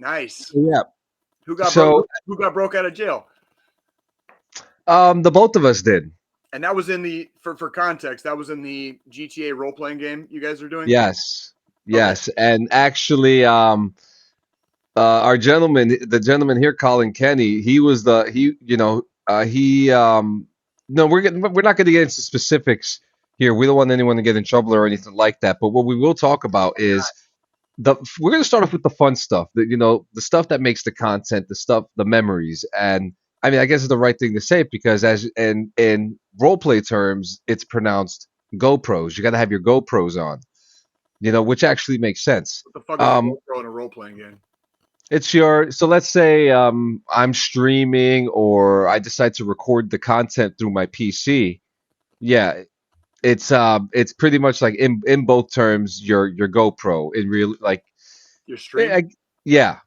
Nice. Yeah. Who got broke out of jail? The both of us did. And that was in the for context, that was in the GTA role playing game you guys are doing? Yes. And actually, the gentleman here, Colin Kenny, we're not going to get into specifics here. We don't want anyone to get in trouble or anything like that. But what we will talk about is we're going to start off with the fun stuff, the stuff that makes the content, the memories. And I mean, I guess it's the right thing to say, because as in role play terms, it's pronounced GoPros. You got to have your GoPros on, which actually makes sense. What the fuck is a GoPro in a role playing game? So let's say I'm streaming, or I decide to record the content through my PC. Yeah, it's pretty much like in both terms your GoPro in real, like Your stream? yeah.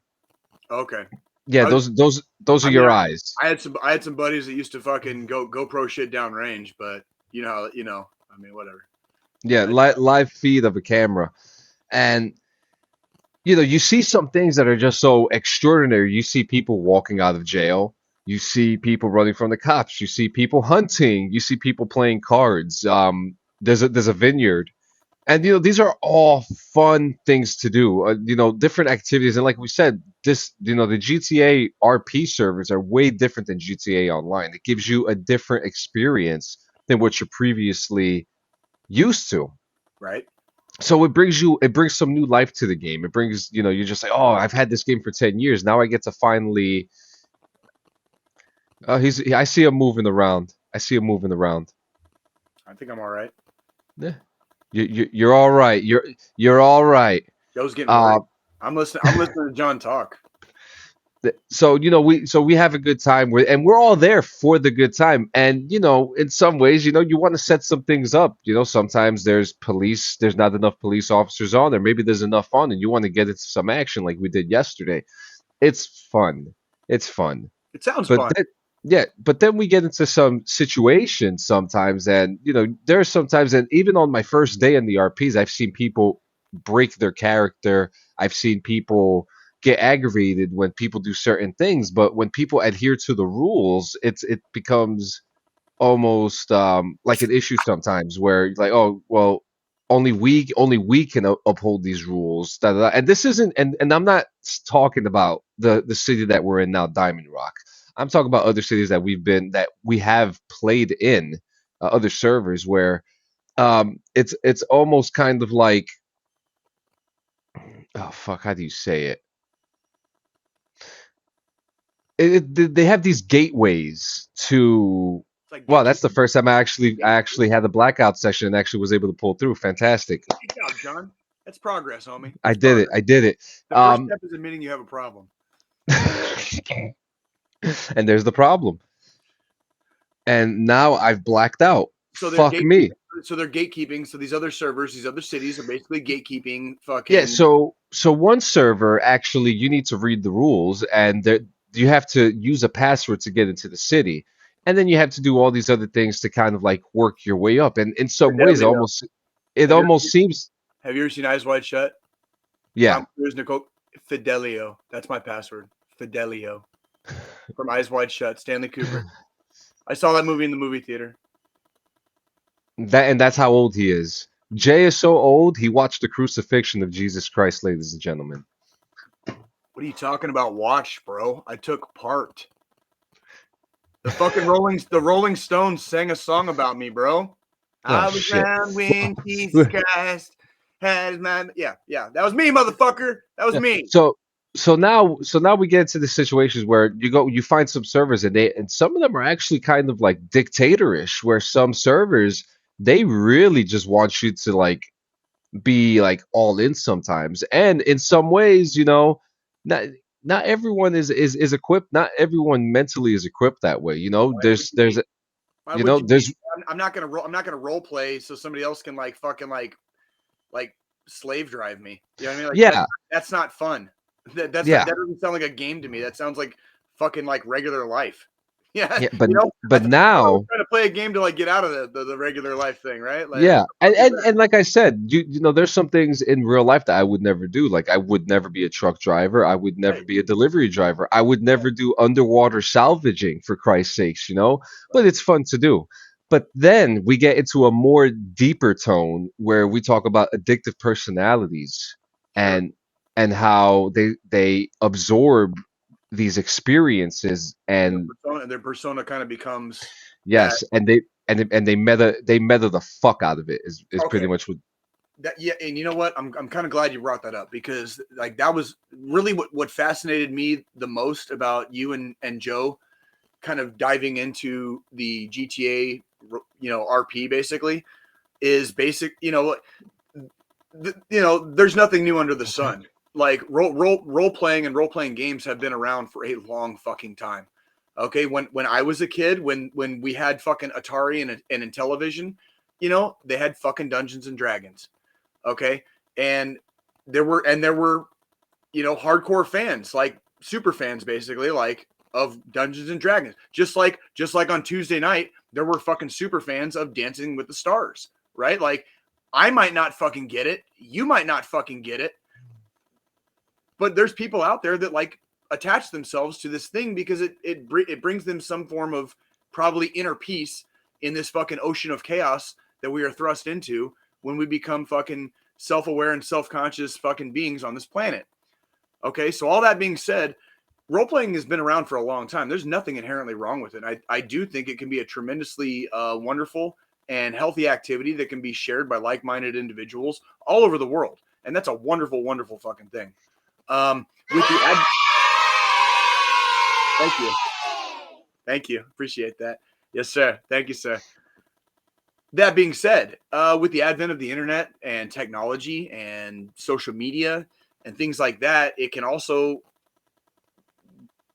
Okay. Yeah, those are your eyes. I had some buddies that used to fucking GoPro shit downrange, but I mean, whatever. Yeah, live feed of a camera. And you see some things that are just so extraordinary. You see people walking out of jail. You see people running from the cops. You see people hunting. You see people playing cards. There's a vineyard, and these are all fun things to do. Different activities, and like we said, the GTA RP servers are way different than GTA Online. It gives you a different experience than what you're previously used to. Right. So it brings some new life to the game. It brings, you're just like, oh, I've had this game for 10 years. Now I get to finally. I see him moving around. I think I'm all right. Yeah. You're all right. You're all right. Joe's getting worried. I'm listening to John talk. So we have a good time, and we're all there for the good time. And in some ways, you want to set some things up. Sometimes there's not enough police officers on there. Maybe there's enough on, and you want to get into some action like we did yesterday. It's fun. It sounds fun. But then we get into some situations sometimes, and there are sometimes, and even on my first day in the RPs, I've seen people break their character. I've seen people get aggravated when people do certain things, but when people adhere to the rules, it becomes almost like an issue sometimes, where like, oh well, only we can uphold these rules. And this isn't, and I'm not talking about the city that we're in now, Diamond Rock. I'm talking about other cities that we have played in. other servers where it's almost kind of like, oh fuck, how do you say it? They have these gateways to. It's like Wow, that's the gatekeeping. first time I actually had the blackout session and actually was able to pull through. Fantastic. Good job, John. That's progress, homie. I That's did it. progress. I did it. The first step is admitting you have a problem. And there's the problem. And now I've blacked out. So they're Fuck me. So they're gatekeeping. So these other servers, these other cities are basically gatekeeping. Fucking Yeah, so one server actually you need to read the rules and you have to use a password to get into the city. And then you have to do all these other things to kind of like work your way up. And in some ways Fidelio. it Have you almost seems Have you ever seen Eyes Wide Shut? yeah. Tom Cruise, Nicole Fidelio. That's my password. Fidelio from Eyes Wide Shut. Stanley Kubrick. I saw that movie in the movie theater. That's how old he is. Jay is so old, he watched the crucifixion of Jesus Christ, ladies and gentlemen. What are you talking about? Watch, bro. I took part. The Rolling Stones sang a song about me, bro. I was shit. around when Jesus Christ has my yeah. That was me, motherfucker. That was me. So now we get into the situations where you find some servers and some of them are actually kind of like dictatorish, where some servers they really just want you to like be like all in sometimes. And in some ways, not everyone is equipped, not everyone mentally is equipped that way. There's Why you would know you there's be? I'm not gonna role play so somebody else can like fucking like slave drive me. You know what I mean? Like yeah. that's not fun. That Yeah. doesn't sound like a game to me. That sounds like fucking like regular life. Yeah, Yeah, but I was now trying to play a game to like get out of the regular life thing, right? Like, yeah, and like I said, there's some things in real life that I would never do. Like I would never be a truck driver. I would never Right. be a delivery driver. I would never do underwater salvaging, for Christ's sakes, But it's fun to do. But then we get into a more deeper tone where we talk about addictive personalities Sure. and how they absorb these experiences and their persona kind of becomes yes, and they meta the fuck out of it is pretty Okay. much what. that. Yeah, and you know what? I'm kind of glad you brought that up because like that was really what fascinated me the most about you and Joe kind of diving into the GTA, RP basically is basic. There's nothing new under the sun. Like role playing and role playing games have been around for a long fucking time. Okay, when I was a kid, when we had fucking Atari and Intellivision, they had fucking Dungeons and Dragons. Okay, and there were hardcore fans, like super fans basically, like of Dungeons and Dragons. Just like on Tuesday night, there were fucking super fans of Dancing with the Stars, right? Like I might not fucking get it, you might not fucking get it, but there's people out there that like attach themselves to this thing because it brings them some form of probably inner peace in this fucking ocean of chaos that we are thrust into when we become fucking self-aware and self-conscious fucking beings on this planet. Okay, so all that being said, role-playing has been around for a long time. There's nothing inherently wrong with it. I do think it can be a tremendously wonderful and healthy activity that can be shared by like-minded individuals all over the world. And that's a wonderful, wonderful fucking thing. With the Thank you. Appreciate that. Yes, sir. Thank you, sir. That being said, with the advent of the internet and technology and social media and things like that, it can also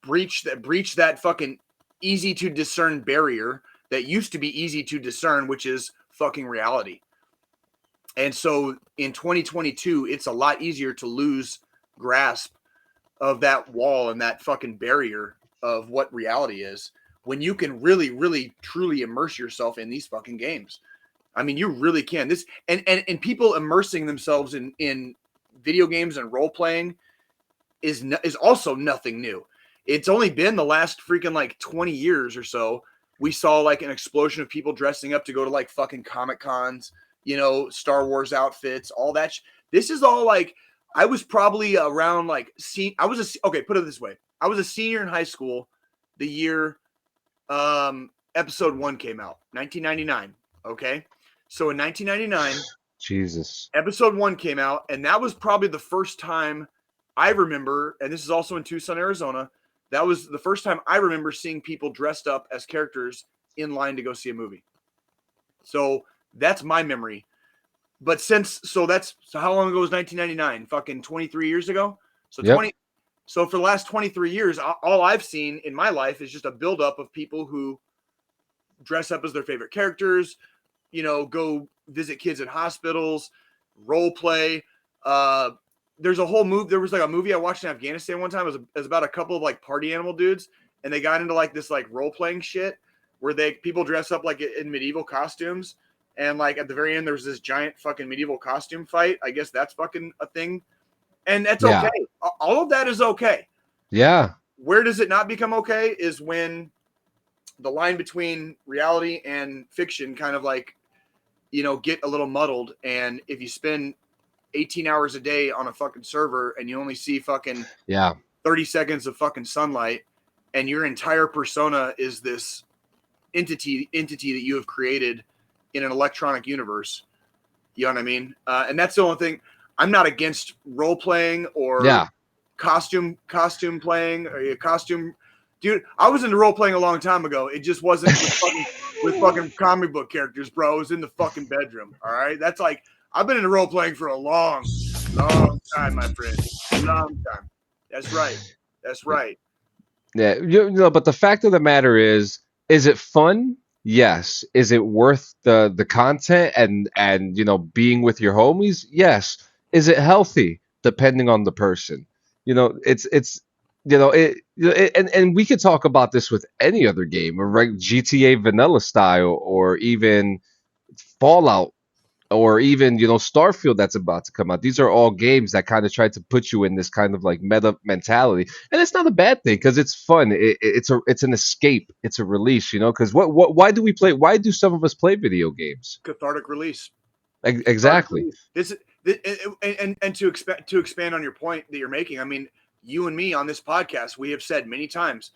breach that fucking easy to discern barrier that used to be easy to discern, which is fucking reality. And so in 2022, it's a lot easier to lose grasp of that wall and that fucking barrier of what reality is when you can really, really, truly immerse yourself in these fucking games. I mean, you really can. This and people immersing themselves in video games and role playing is also nothing new. It's only been the last freaking like 20 years or so we saw like an explosion of people dressing up to go to like fucking Comic Cons, Star Wars outfits, all that. This is all like I was probably around like put it this way. I was a senior in high school the year episode 1 came out, 1999. Okay. So in 1999, Jesus. episode 1 came out, and that was probably the first time I remember, and this is also in Tucson, Arizona, that was the first time I remember seeing people dressed up as characters in line to go see a movie. So that's my memory. But so how long ago was 1999? Fucking 23 years ago. So Yep. So for the last 23 years, all I've seen in my life is just a buildup of people who dress up as their favorite characters, go visit kids in hospitals, role play. There's a whole movie. There was like a movie I watched in Afghanistan one time. It was about a couple of like party animal dudes, and they got into like this like role playing shit where people dress up like in medieval costumes, and like at the very end there was this giant fucking medieval costume fight. I guess that's fucking a thing, and that's Yeah. okay. All of that is okay. Yeah. Where does it not become okay is when the line between reality and fiction kind of like, get a little muddled. And if you spend 18 hours a day on a fucking server and you only see fucking 30 seconds of fucking sunlight, and your entire persona is this entity that you have created in an electronic universe, you know what I mean? And that's the only thing. I'm not against role playing or costume playing or costume. Dude, I was into role playing a long time ago. It just wasn't with fucking comic book characters, bro. It was in the fucking bedroom. All right. That's like, I've been into role playing for a long time, my friend. Long time. That's right. Yeah. But the fact of the matter is it fun? Yes. Is it worth the content and being with your homies? Yes. Is it healthy? Depending on the person. And we could talk about this with any other game, right? GTA vanilla style, or even Fallout, or even Starfield that's about to come out. These are all games that kind of try to put you in this kind of like meta mentality, and it's not a bad thing because it's fun. It's an escape. It's a release, because why do we play? Why do some of us play video games? Cathartic release. Exactly. And to expand on your point that you're making, I mean, you and me on this podcast, we have said many times,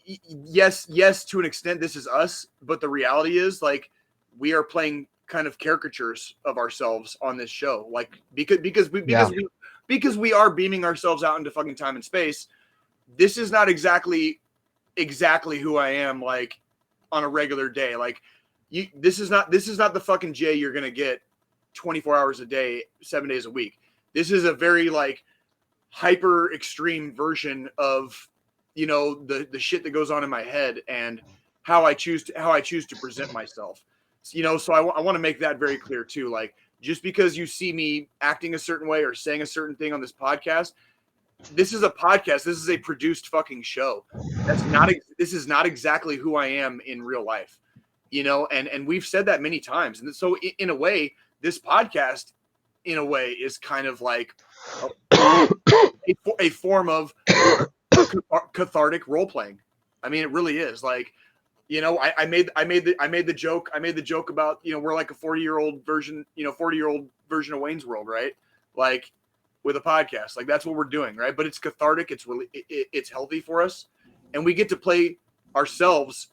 yes, to an extent, this is us, but the reality is like we are playing kind of caricatures of ourselves on this show, like because we are beaming ourselves out into fucking time and space. This is not exactly who I am like on a regular day. Like this is not the fucking Jay you're gonna get 24 hours a day, 7 days a week. This is a very like hyper extreme version of the shit that goes on in my head and how I choose to present myself. So I want to make that very clear too. Like, just because you see me acting a certain way or saying a certain thing on this podcast, this is a podcast. This is a produced fucking show. This is not exactly who I am in real life, and we've said that many times. And so in a way, this podcast in a way is kind of like a form of cathartic role playing. I mean, it really is. Like, I made the joke about, we're like a 40-year-old version of Wayne's World, right? Like with a podcast, like that's what we're doing, right? But it's cathartic. It's really, it's healthy for us. And we get to play ourselves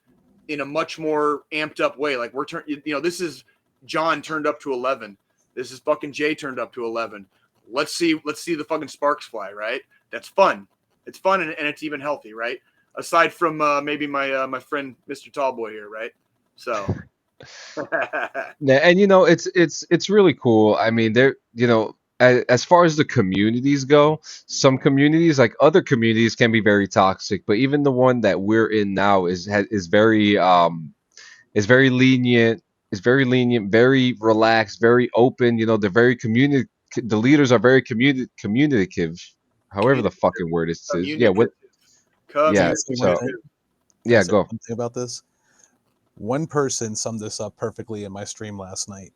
in a much more amped up way. Like this is John turned up to 11. This is fucking Jay turned up to 11. Let's see the fucking sparks fly, right? That's fun. It's fun and it's even healthy, right? Aside from maybe my friend Mr. Tallboy here, right? So, yeah, and it's really cool. I mean, as far as the communities go, some communities, like other communities, can be very toxic. But even the one that we're in now is very lenient. Is very lenient, very relaxed, very open. They're very the leaders are very communicative. However the fucking word is. Yeah. So yeah, go. Something about this. One person summed this up perfectly in my stream last night.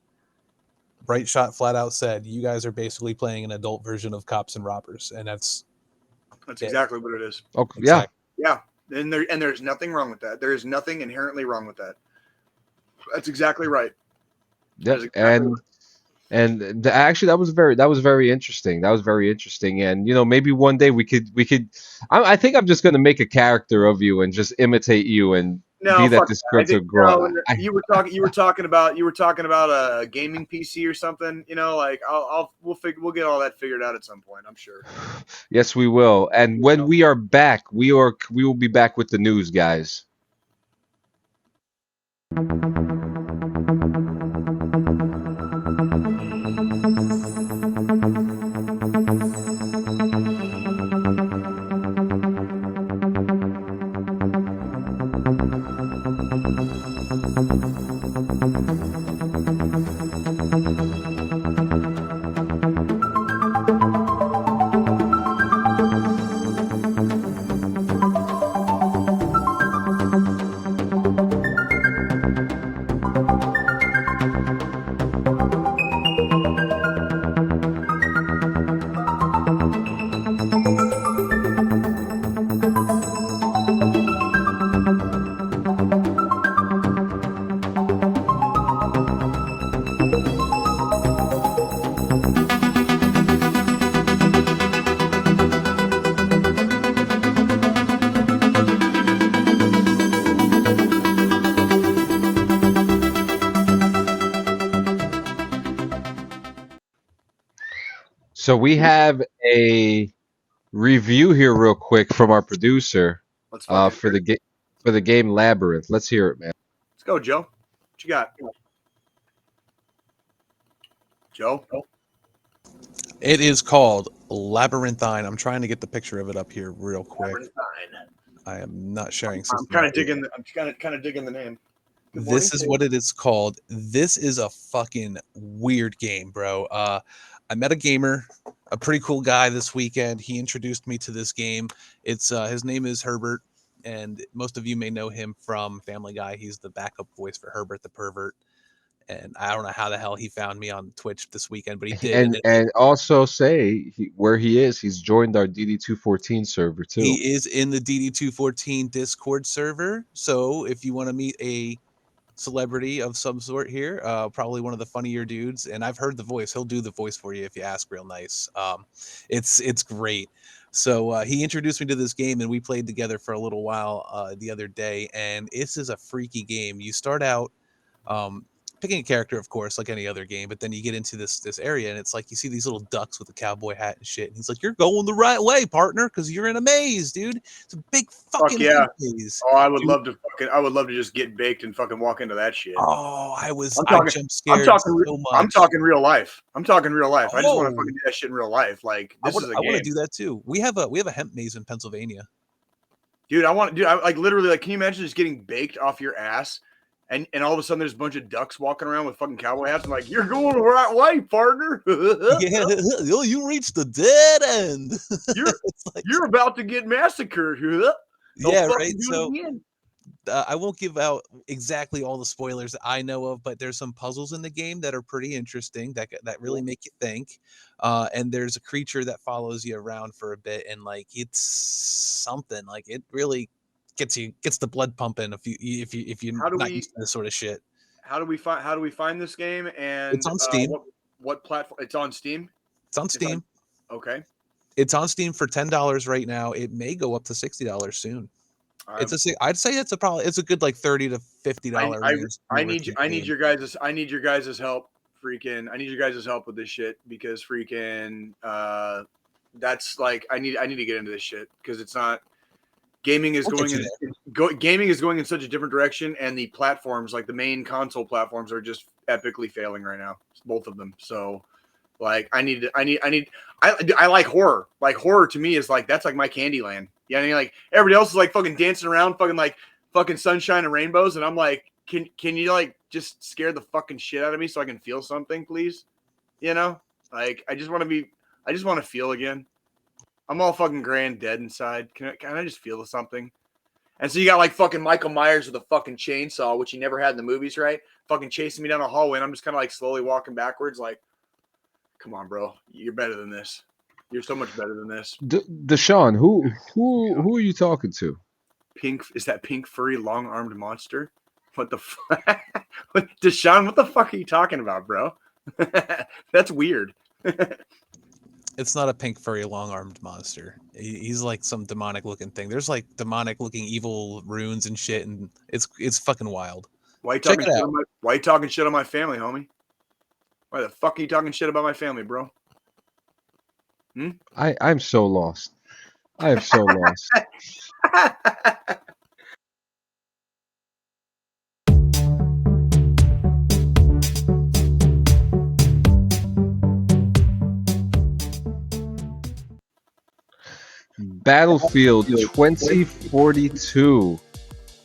Bright Shot flat out said, "You guys are basically playing an adult version of Cops and Robbers," and that's exactly what it is. Okay. Exactly. Yeah. And there's nothing wrong with that. There is nothing inherently wrong with that. That's exactly right. Yeah, actually that was very interesting. That was very interesting. And maybe one day we could. I think I'm just gonna make a character of you and just imitate you and No, be that fuck this that. I going to think grow. no, you were talking about a gaming PC or something. You know, like we'll get all that figured out at some point. I'm sure. Yes, we will. And when we are back, we will be back with the news, guys. So we have a review here real quick from our producer Let's fucking for the game Labyrinth. Let's hear it, man. let's go, Joe. What you got, Joe? It is called Labyrinthine. I'm trying to get the picture of it up here real quick. Labyrinthine. I am not sharing. I'm kind of digging. I'm kind of digging the name. Good morning, This is what it is called. This is a fucking weird game, bro. I met a gamer, a pretty cool guy this weekend. He introduced me to this game. It's his name is Herbert, and most of you may know him from Family Guy. He's the backup voice for Herbert the Pervert. And I don't know how the hell he found me on Twitch this weekend, but he did. And also say where he is. He's joined our DD214 server too. He is in the DD214 Discord server. So if you want to meet a celebrity of some sort here, probably one of the funnier dudes, and I've heard the voice. He'll do the voice for you if you ask real nice. It's great. So he introduced me to this game, and we played together for a little while the other day. And this is a freaky game. You start out picking a character, of course, like any other game, but then you get into this area, and it's like you see these little ducks with a cowboy hat and shit. And he's like, "You're going the right way, partner, because you're in a maze, dude. It's a big fucking maze." Oh, I would love to just get baked and fucking walk into that shit. Oh, I jumped I'm scared talking, so much. I'm talking real life. I just want to Oh. fucking do that shit in real life. Like this is a I game. want to do that too. We have a hemp maze in Pennsylvania. Dude, I like literally like, can you imagine just getting baked off your ass? And all of a sudden there's a bunch of ducks walking around with fucking cowboy hats. I'm like, you're going the right way, partner. Yeah, you reached the dead end. You're about to get massacred. Yeah, right. So I won't give out exactly all the spoilers that I know of, but there's some puzzles in the game that are pretty interesting that really make you think. And there's a creature that follows you around for a bit, and like it's something like it really gets the blood pumping if you're not used to this sort of shit. How do we find this game? And it's on Steam. What platform? It's on Steam. It's on Steam. Okay. It's on Steam for $10 right now. It may go up to $60 soon. I'd say it's a good like $30 to $50. I need your guys' help. Freaking, I need your guys' help with this shit because freaking, that's like I need to get into this shit because it's not. Gaming is going in such a different direction, and the platforms, like the main console platforms, are just epically failing right now. Both of them. So, like, I like horror. Like horror to me is like that's like my candy land. You know what I mean? Like everybody else is like fucking dancing around, fucking sunshine and rainbows, and I'm like, can you like just scare the fucking shit out of me so I can feel something, please? You know, like I just want to feel again. I'm all fucking gray and dead inside. Can I just feel something? And so you got like fucking Michael Myers with a fucking chainsaw, which he never had in the movies, right? Fucking chasing me down a hallway, and I'm just kind of like slowly walking backwards, like, come on, bro, you're better than this. You're so much better than this. Deshaun, who are you talking to? Is that pink furry long-armed monster? What the fuck? Deshaun, what the fuck are you talking about, bro? That's weird. It's not a pink furry long-armed monster. He's like some demonic looking thing. There's like demonic looking evil runes and shit, and it's fucking wild. Why you Check talking it shit out. on my, why you talking shit on my family, homie? Why the fuck are you talking shit about my family, bro? I'm so lost. I am so lost. Battlefield 2042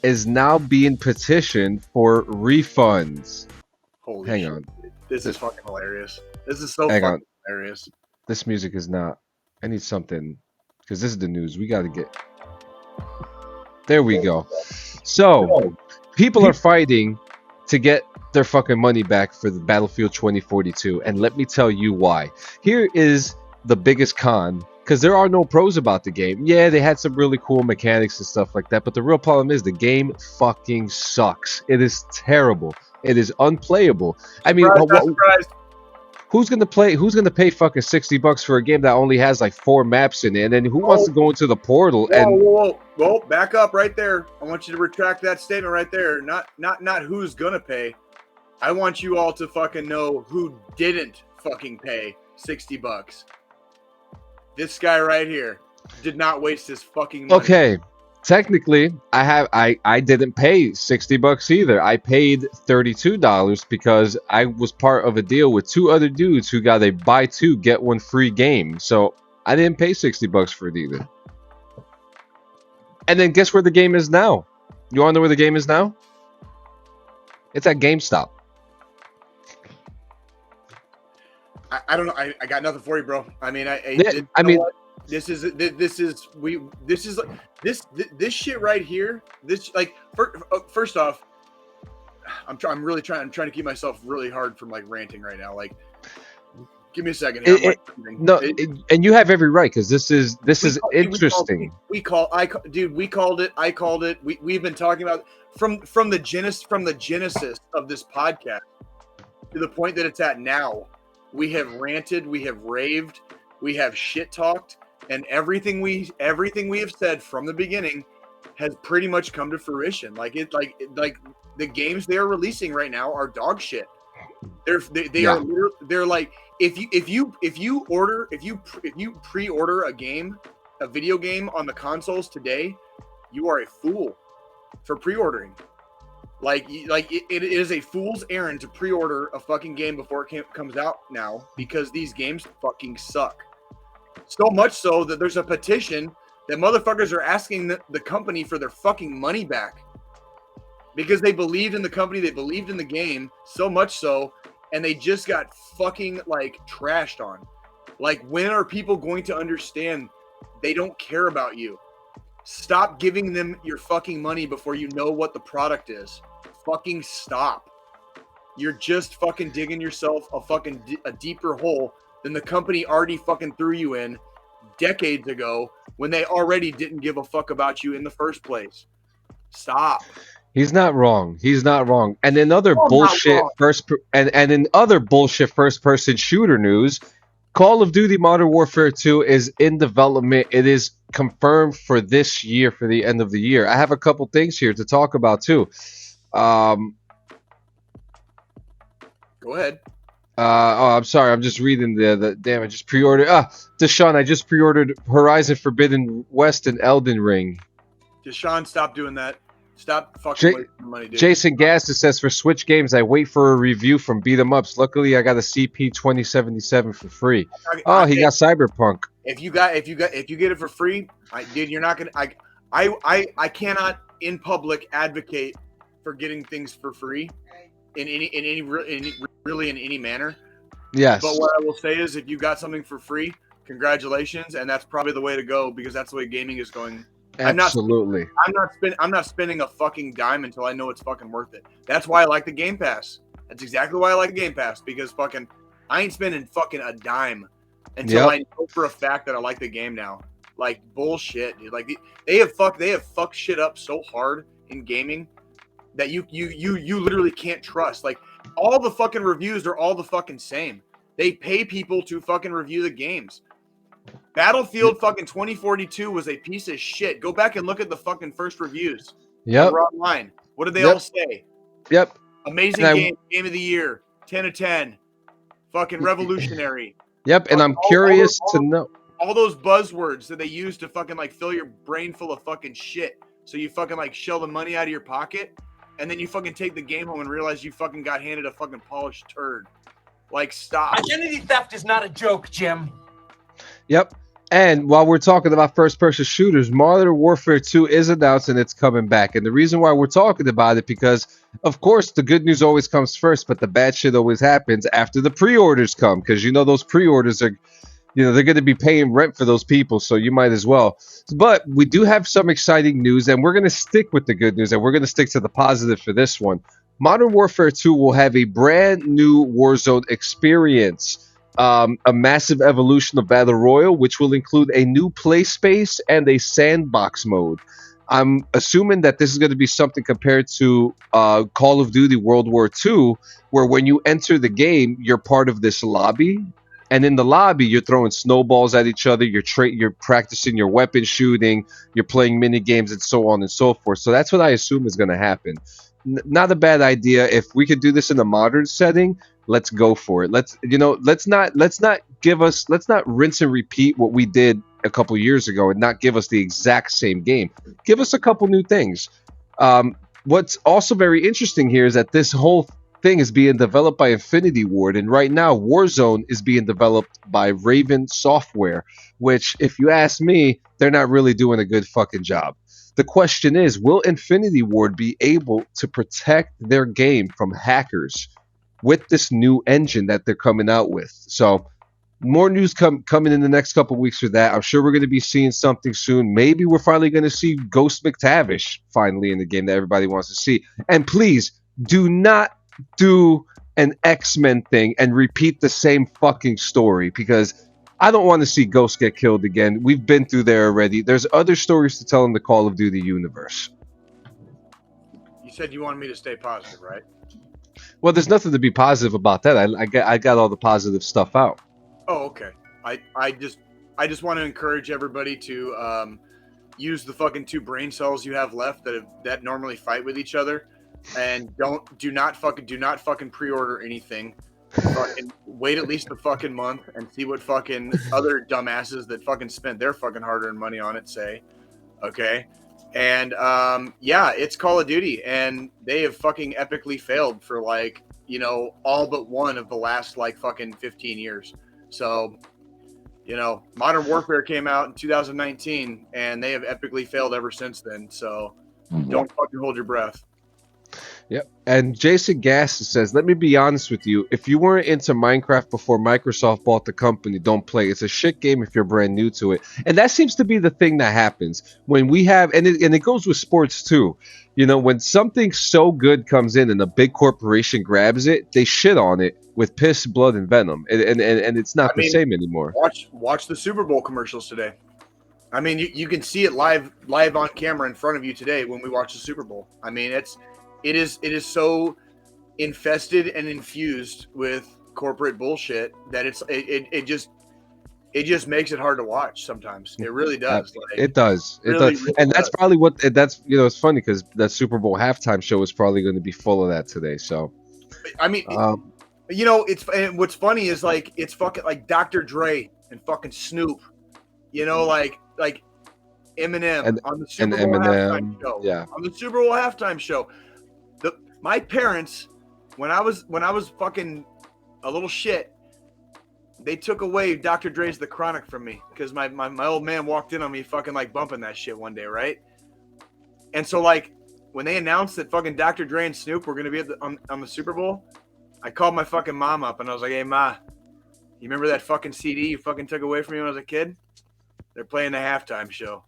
is now being petitioned for refunds. Holy Hang shit. on. This is fucking hilarious. This is so Hang fucking on. hilarious. This music is not. I need something because this is the news. We got to get. There we go. So, people are fighting to get their fucking money back for the Battlefield 2042, and let me tell you why. Here is the biggest con, because there are no pros about the game. Yeah, they had some really cool mechanics and stuff like that, but the real problem is the game fucking sucks. It is terrible. It is unplayable. I mean, Surprise, not surprised. who's gonna play? Who's gonna pay fucking $60 for a game that only has like 4 maps in it? And then who wants to go into the portal Whoa, back up right there. I want you to retract that statement right there. Not who's gonna pay. I want you all to fucking know who didn't fucking pay $60. This guy right here did not waste his fucking money. Okay, technically, I didn't pay $60 either. I paid $32 because I was part of a deal with 2 other dudes who got a buy 2 get 1 free game. So I didn't pay $60 for it either. And then guess where the game is now? You wanna know where the game is now? It's at GameStop. I don't know. I got nothing for you, bro. I mean, this shit right here. This like first off, I'm trying to keep myself really hard from like ranting right now. Like, give me a second. Here. And you have every right because this is interesting. We called it. I called it. We've been talking about from the genesis of this podcast to the point that it's at now. We have ranted, we have raved, we have shit talked, and everything we have said from the beginning has pretty much come to fruition. Like the games they are releasing right now are dog shit. They're like if you pre-order a video game on the consoles today, you are a fool for pre-ordering. Like it is a fool's errand to pre-order a fucking game before it comes out now because these games fucking suck. So much so that there's a petition that motherfuckers are asking the company for their fucking money back because they believed in the company, they believed in the game so much so, and they just got fucking like trashed on. Like, when are people going to understand they don't care about you? Stop giving them your fucking money before you know what the product is. Fucking stop. You're just fucking digging yourself a deeper hole than the company already fucking threw you in decades ago when they already didn't give a fuck about you in the first place. Stop. He's not wrong. He's not wrong. And in other bullshit first person shooter news, Call of Duty Modern Warfare 2 is in development. It is confirmed for this year, for the end of the year. I have a couple things here to talk about too. Go ahead. I'm sorry. I'm just reading the damn. I just pre-ordered. Deshaun, I just pre-ordered Horizon Forbidden West and Elden Ring. Deshaun, stop doing that. Stop fucking wasting money, dude. Jason Gaston says for Switch games, I wait for a review from Beat 'em Ups. Luckily, I got a CP 2077 for free. Oh, he got Cyberpunk. If you get it for free, dude, you're not gonna. I cannot in public advocate for getting things for free in any manner. Yes. But what I will say is, if you got something for free, congratulations, and that's probably the way to go because that's the way gaming is going. Absolutely. I'm not spending a fucking dime until I know it's fucking worth it. That's why I like the Game Pass. That's exactly why I like the Game Pass because fucking I ain't spending fucking a dime until I know for a fact that I like the game now. Like, bullshit, dude. Like they have fucked shit up so hard in gaming that you literally can't trust. Like, all the fucking reviews are all the fucking same. They pay people to fucking review the games. Battlefield fucking 2042 was a piece of shit. Go back and look at the fucking first reviews. Yep. We're online. What did they Yep. all say? Yep. Amazing And game, game of the year, 10 of 10, fucking revolutionary. Yep. And I'm curious to know. All those buzzwords that they use to fucking like fill your brain full of fucking shit. So you fucking like shell the money out of your pocket, and then you fucking take the game home and realize you fucking got handed a fucking polished turd. Like, stop. Identity theft is not a joke, Jim. Yep. And while we're talking about first-person shooters, Modern Warfare 2 is announced and it's coming back. And the reason why we're talking about it, because, of course, the good news always comes first, but the bad shit always happens after the pre-orders come. Because, you know, those pre-orders are, you know, they're going to be paying rent for those people, so you might as well. But we do have some exciting news, and we're going to stick with the good news, and we're going to stick to the positive for this one. Modern Warfare 2 will have a brand new Warzone experience. A massive evolution of Battle Royale, which will include a new play space and a sandbox mode. I'm assuming that this is going to be something compared to Call of Duty World War II, where when you enter the game, you're part of this lobby. And in the lobby, you're throwing snowballs at each other, you're practicing your weapon shooting, you're playing mini games, and so on and so forth. So that's what I assume is going to happen. Not a bad idea. If we could do this in a modern setting, let's go for it. Let's not rinse and repeat what we did a couple years ago and not give us the exact same game. Give us a couple new things. What's also very interesting here is that this whole thing is being developed by Infinity Ward, and right now Warzone is being developed by Raven Software, which, if you ask me, they're not really doing a good fucking job. The question is, will Infinity Ward be able to protect their game from hackers with this new engine that they're coming out with? So more news coming in the next couple weeks for that. I'm sure we're going to be seeing something soon. Maybe we're finally going to see Ghost McTavish finally in the game that everybody wants to see. And please do not do an X-Men thing and repeat the same fucking story, because I don't want to see Ghost get killed again. We've been through there already. There's other stories to tell in the Call of Duty universe. You said you wanted me to stay positive, right? Well, there's nothing to be positive about that. I got all the positive stuff out. Oh, okay. I just want to encourage everybody to use the fucking 2 brain cells you have left that normally fight with each other, and do not fucking pre-order anything. Fucking wait at least a fucking month and see what fucking other dumbasses that fucking spent their fucking hard-earned money on it say. Okay. And yeah, it's Call of Duty, and they have fucking epically failed for, like, you know, all but one of the last like fucking 15 years. So, you know, Modern Warfare came out in 2019, and they have epically failed ever since then. So don't fucking hold your breath. Yep. And Jason Gass says, let me be honest with you. If you weren't into Minecraft before Microsoft bought the company, don't play. It's a shit game if you're brand new to it. And that seems to be the thing that happens when we have, and it goes with sports too. You know, when something so good comes in and a big corporation grabs it, they shit on it with piss, blood, and venom. And it's not the same anymore. Watch the Super Bowl commercials today. I mean, you can see it live on camera in front of you today when we watch the Super Bowl. I mean, it is so infested and infused with corporate bullshit that it just makes it hard to watch sometimes. It really does. Like, it does. It really, does. really And that's does. probably that's, you know, it's funny because that Super Bowl halftime show is probably going to be full of that today. So, I mean, you know, and what's funny is, like, it's fucking like Dr. Dre and fucking Snoop, you know, like Eminem on the Super Bowl halftime show. Yeah. On the Super Bowl halftime show. My parents, when I was fucking a little shit, they took away Dr. Dre's The Chronic from me because my old man walked in on me fucking like bumping that shit one day, right? And so, like, when they announced that fucking Dr. Dre and Snoop were gonna be on the Super Bowl, I called my fucking mom up and I was like, "Hey Ma, you remember that fucking CD you fucking took away from me when I was a kid? They're playing the halftime show."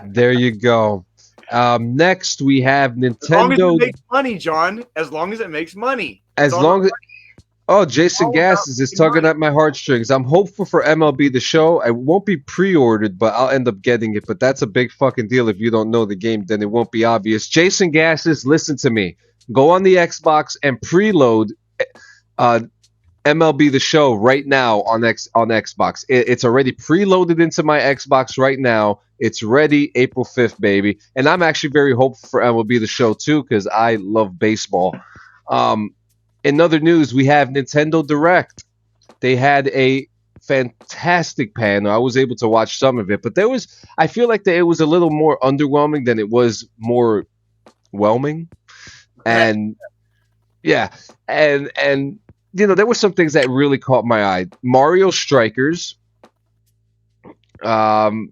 There you go. Next we have Nintendo. As long as it makes money, John. As long as it makes money. Jason Gass is just tugging at my heartstrings. I'm hopeful for MLB The Show. I won't be pre-ordered, but I'll end up getting it. But that's a big fucking deal. If you don't know the game, then it won't be obvious. Jason Gass, listen to me. Go on the Xbox and preload MLB The Show right now on Xbox. It's already preloaded into my Xbox right now. It's ready April 5th, baby. And I'm actually very hopeful for MLB The Show too because I love baseball. In other news, we have Nintendo Direct. They had a fantastic panel. I was able to watch some of it, but I feel like it was a little more underwhelming than it was more whelming. And yeah, and there were some things that really caught my eye. Mario Strikers. Mario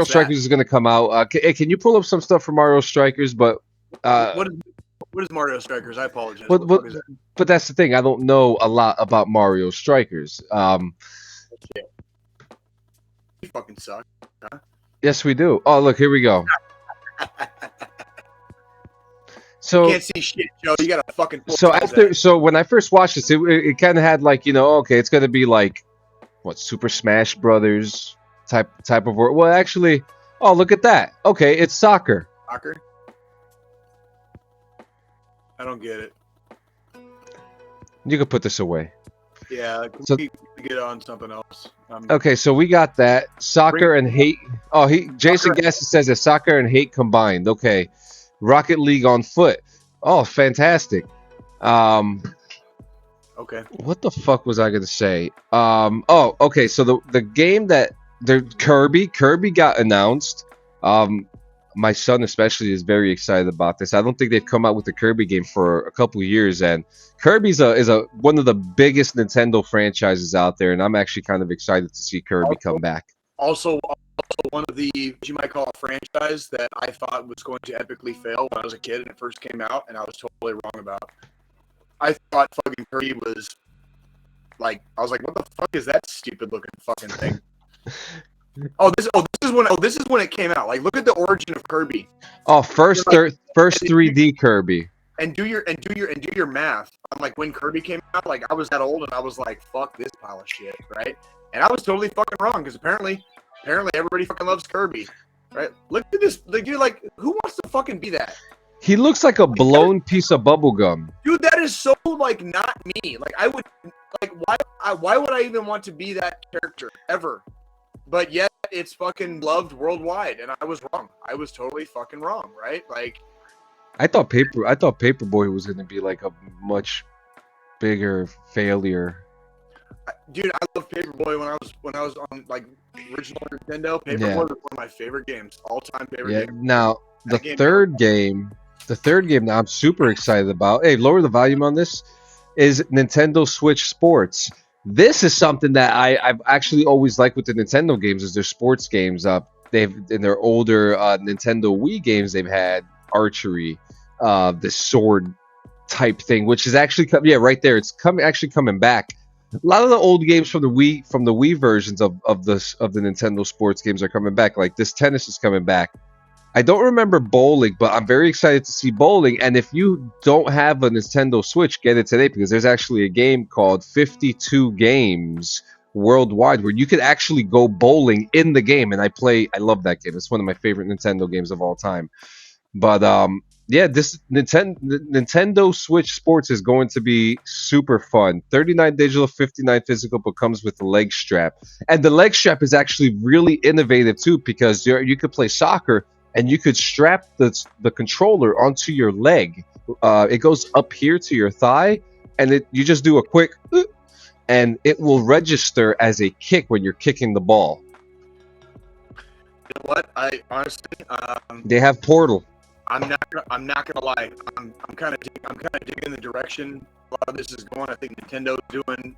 Strikers is going to come out. Can you pull up some stuff for Mario Strikers? But what is Mario Strikers? I apologize. But that's the thing. I don't know a lot about Mario Strikers. You fucking suck. Huh? Yes, we do. Oh, look, here we go. So you can't see shit, Joe. You gotta fucking. So when I first watched this, it kind of had like okay, it's gonna be like what Super Smash Brothers type of work. Well, actually, oh look at that. Okay, it's soccer. Soccer. I don't get it. You can put this away. Yeah, so, we get on something else. Okay, so we got that soccer and hate. Oh, Jason Gasson says that soccer and hate combined. Okay, Rocket League on foot. Oh, fantastic. Okay. What the fuck was I gonna say? Oh, okay. So the game that Kirby got announced. My son especially is very excited about this. I don't think they've come out with a Kirby game for a couple of years, and Kirby's one of the biggest Nintendo franchises out there, and I'm actually kind of excited to see Kirby come back. Also one of the, you might call it, franchise that I thought was going to epically fail when I was a kid and it first came out, and I was totally wrong about. I thought fucking Kirby was like, I was like, what the fuck is that stupid looking fucking thing? This is when it came out. Like, look at the origin of Kirby. Oh, first 3D Kirby. And do your math on like when Kirby came out. Like, I was that old and I was like, fuck this pile of shit, right? And I was totally fucking wrong because apparently everybody fucking loves Kirby, right? Look at this. Like, you're like, who wants to fucking be that? He looks like a blown piece of bubble gum. Dude, that is so like not me. Like, I would like why would I even want to be that character ever? But yet it's fucking loved worldwide, and I was wrong. I was totally fucking wrong, right? Like, I thought Paperboy was gonna be like a much bigger failure. Dude, I love Paperboy when I was on like original Nintendo. Paperboy was one of my favorite games, all-time favorite game. Now the third game that I'm super excited about. Hey, lower the volume on this. Is Nintendo Switch Sports. This is something that I've actually always liked with the Nintendo games is their sports games. They've in their older Nintendo Wii games they've had archery, the sword type thing, which is actually right there. It's coming back. A lot of the old games from the Wii versions of the Nintendo sports games are coming back. Like this tennis is coming back. I don't remember bowling, but I'm very excited to see bowling. And if you don't have a Nintendo Switch, get it today because there's actually a game called 52 Games Worldwide where you could actually go bowling in the game. And I love that game. It's one of my favorite Nintendo games of all time. But this Nintendo Switch Sports is going to be super fun. 39 digital, 59 physical, but comes with the leg strap. And the leg strap is actually really innovative too because you could play soccer and you could strap the controller onto your leg. It goes up here to your thigh, and you just do a quick, and it will register as a kick when you're kicking the ball. You know what? I honestly, they have Portal. I'm not gonna lie. I'm kind of digging the direction a lot of this is going. I think Nintendo's doing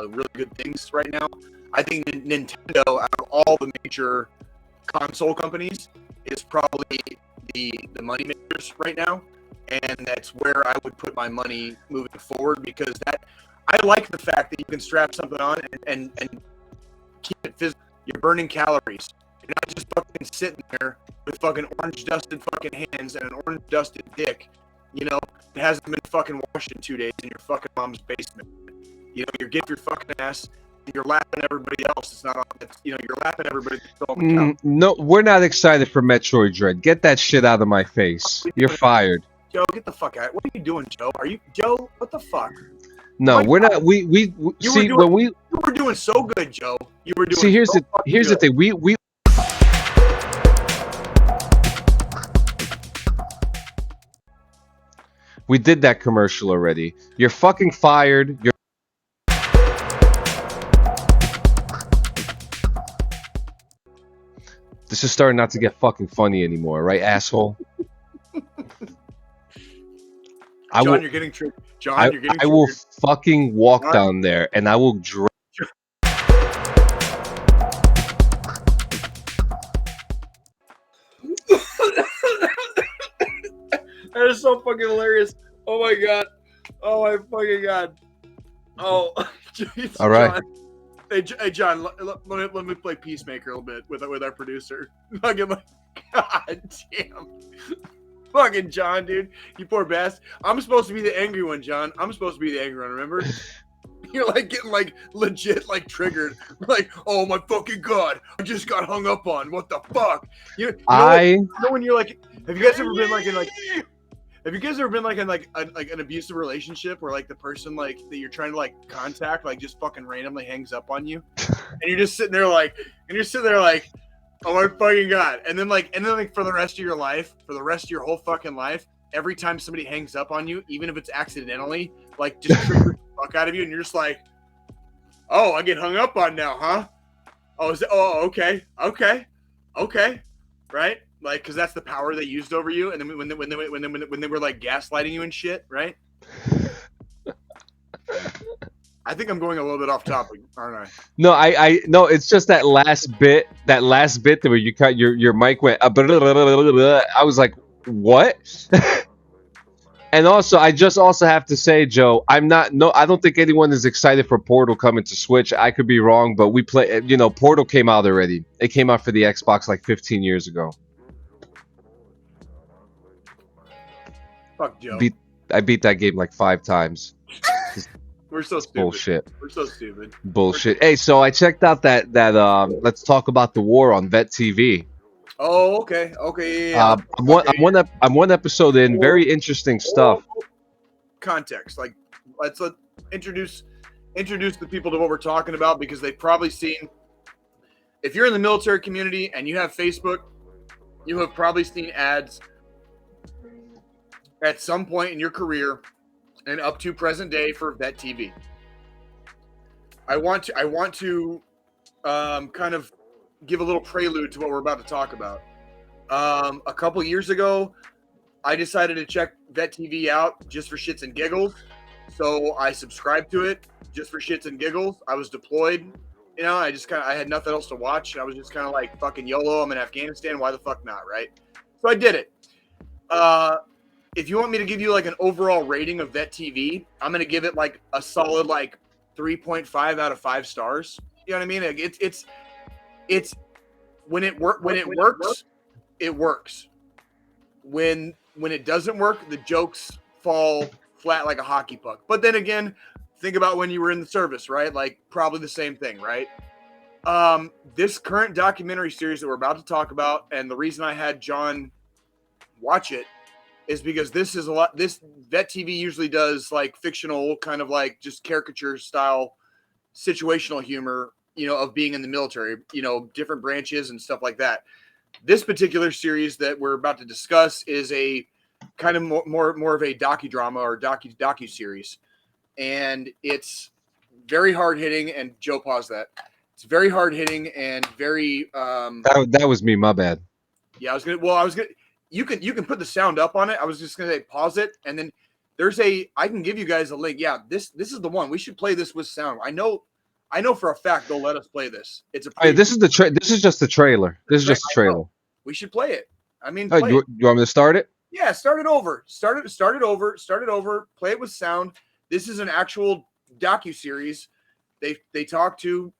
really good things right now. I think Nintendo, out of all the major console companies, is probably the money makers right now, and that's where I would put my money moving forward because I like the fact that you can strap something on and keep it physical. You're burning calories. You're not just fucking sitting there with fucking orange dusted fucking hands and an orange dusted dick, it hasn't been fucking washed in 2 days in your fucking mom's basement. You get your fucking ass. You're lapping everybody else. It's not. You're lapping everybody. No, we're not excited for Metroid Dread. Get that shit out of my face. You're fired. Joe, get the fuck out. What are you doing, Joe? Are you Joe? What the fuck? No, My we're God. not. We You see were doing, when we you were doing so good, Joe. You were doing see. Here's so the fucking here's the good. thing. We did that commercial already. You're fucking fired. You're This is starting not to get fucking funny anymore, right, asshole? I John, will. you're getting triggered. John, you're getting I will triggered. fucking walk John? down there and I will drag. That is so fucking hilarious. Oh my god. Oh my fucking god. Oh, jeez, All right. John. Hey, John. Let me play Peacemaker a little bit with our producer. Fucking like, god damn. Fucking John, dude. You poor bastard. I'm supposed to be the angry one, John. I'm supposed to be the angry one. Remember? You're like getting like legit like triggered. Like, oh my fucking god, I just got hung up on. What the fuck? You know when you're like, have you guys ever been like in like? Have you guys ever been like in like an abusive relationship where like the person like that you're trying to like contact like just fucking randomly hangs up on you, and you're just sitting there like, oh my fucking god, and then like for the rest of your life, for the rest of your whole fucking life, every time somebody hangs up on you, even if it's accidentally, like just triggers the fuck out of you, and you're just like, oh, I get hung up on now, huh? Oh, okay, right? Like, because that's the power they used over you, and then when they were like gaslighting you and shit, right? I think I'm going a little bit off topic, aren't I? No, I no. It's just that last bit. That last bit where you cut your mic went. I was like, what? And also, I just also have to say, Joe, I don't think anyone is excited for Portal coming to Switch. I could be wrong, but we play. Portal came out already. It came out for the Xbox like 15 years ago. Fuck Joe. I beat that game like 5 times. We're so stupid. Bullshit. We're so stupid. Bullshit. Hey, so I checked out that Let's Talk About the War on Vet TV. Oh, okay, yeah. I'm one episode in. Very interesting stuff. Context, like let's introduce the people to what we're talking about, because they've probably seen. If you're in the military community and you have Facebook, you have probably seen ads at some point in your career and up to present day for Vet TV. I want to kind of give a little prelude to what we're about to talk about. A couple years ago, I decided to check Vet TV out just for shits and giggles. So I subscribed to it just for shits and giggles. I was deployed, I had nothing else to watch. I was just kind of like, fucking YOLO, I'm in Afghanistan. Why the fuck not, right? So I did it. If you want me to give you like an overall rating of Vet TV, I'm going to give it like a solid like 3.5 out of 5 stars. You know what I mean? Like, it's when it works, it works. When it doesn't work, the jokes fall flat like a hockey puck. But then again, think about when you were in the service, right? Like probably the same thing, right? This current documentary series that we're about to talk about, and the reason I had John watch it is because this Vet TV usually does like fictional kind of like just caricature style situational humor, of being in the military, different branches and stuff like that. This particular series that we're about to discuss is a kind of more of a docudrama or docu-series. And it's very hard hitting, and Joe, pause that. It's very hard hitting and very That was me, my bad. Yeah, I was gonna you can put the sound up on it. I was just gonna say pause it, and then I can give you guys a link. Yeah, this is the one. We should play this with sound. I know for a fact they'll let us play this. It's a Hey, this is just the trailer. This is just the trailer. We should play it. I mean, Hey, you want me to start it? Yeah, start it over. Start it over. Play it with sound. This is an actual docu-series. They talk to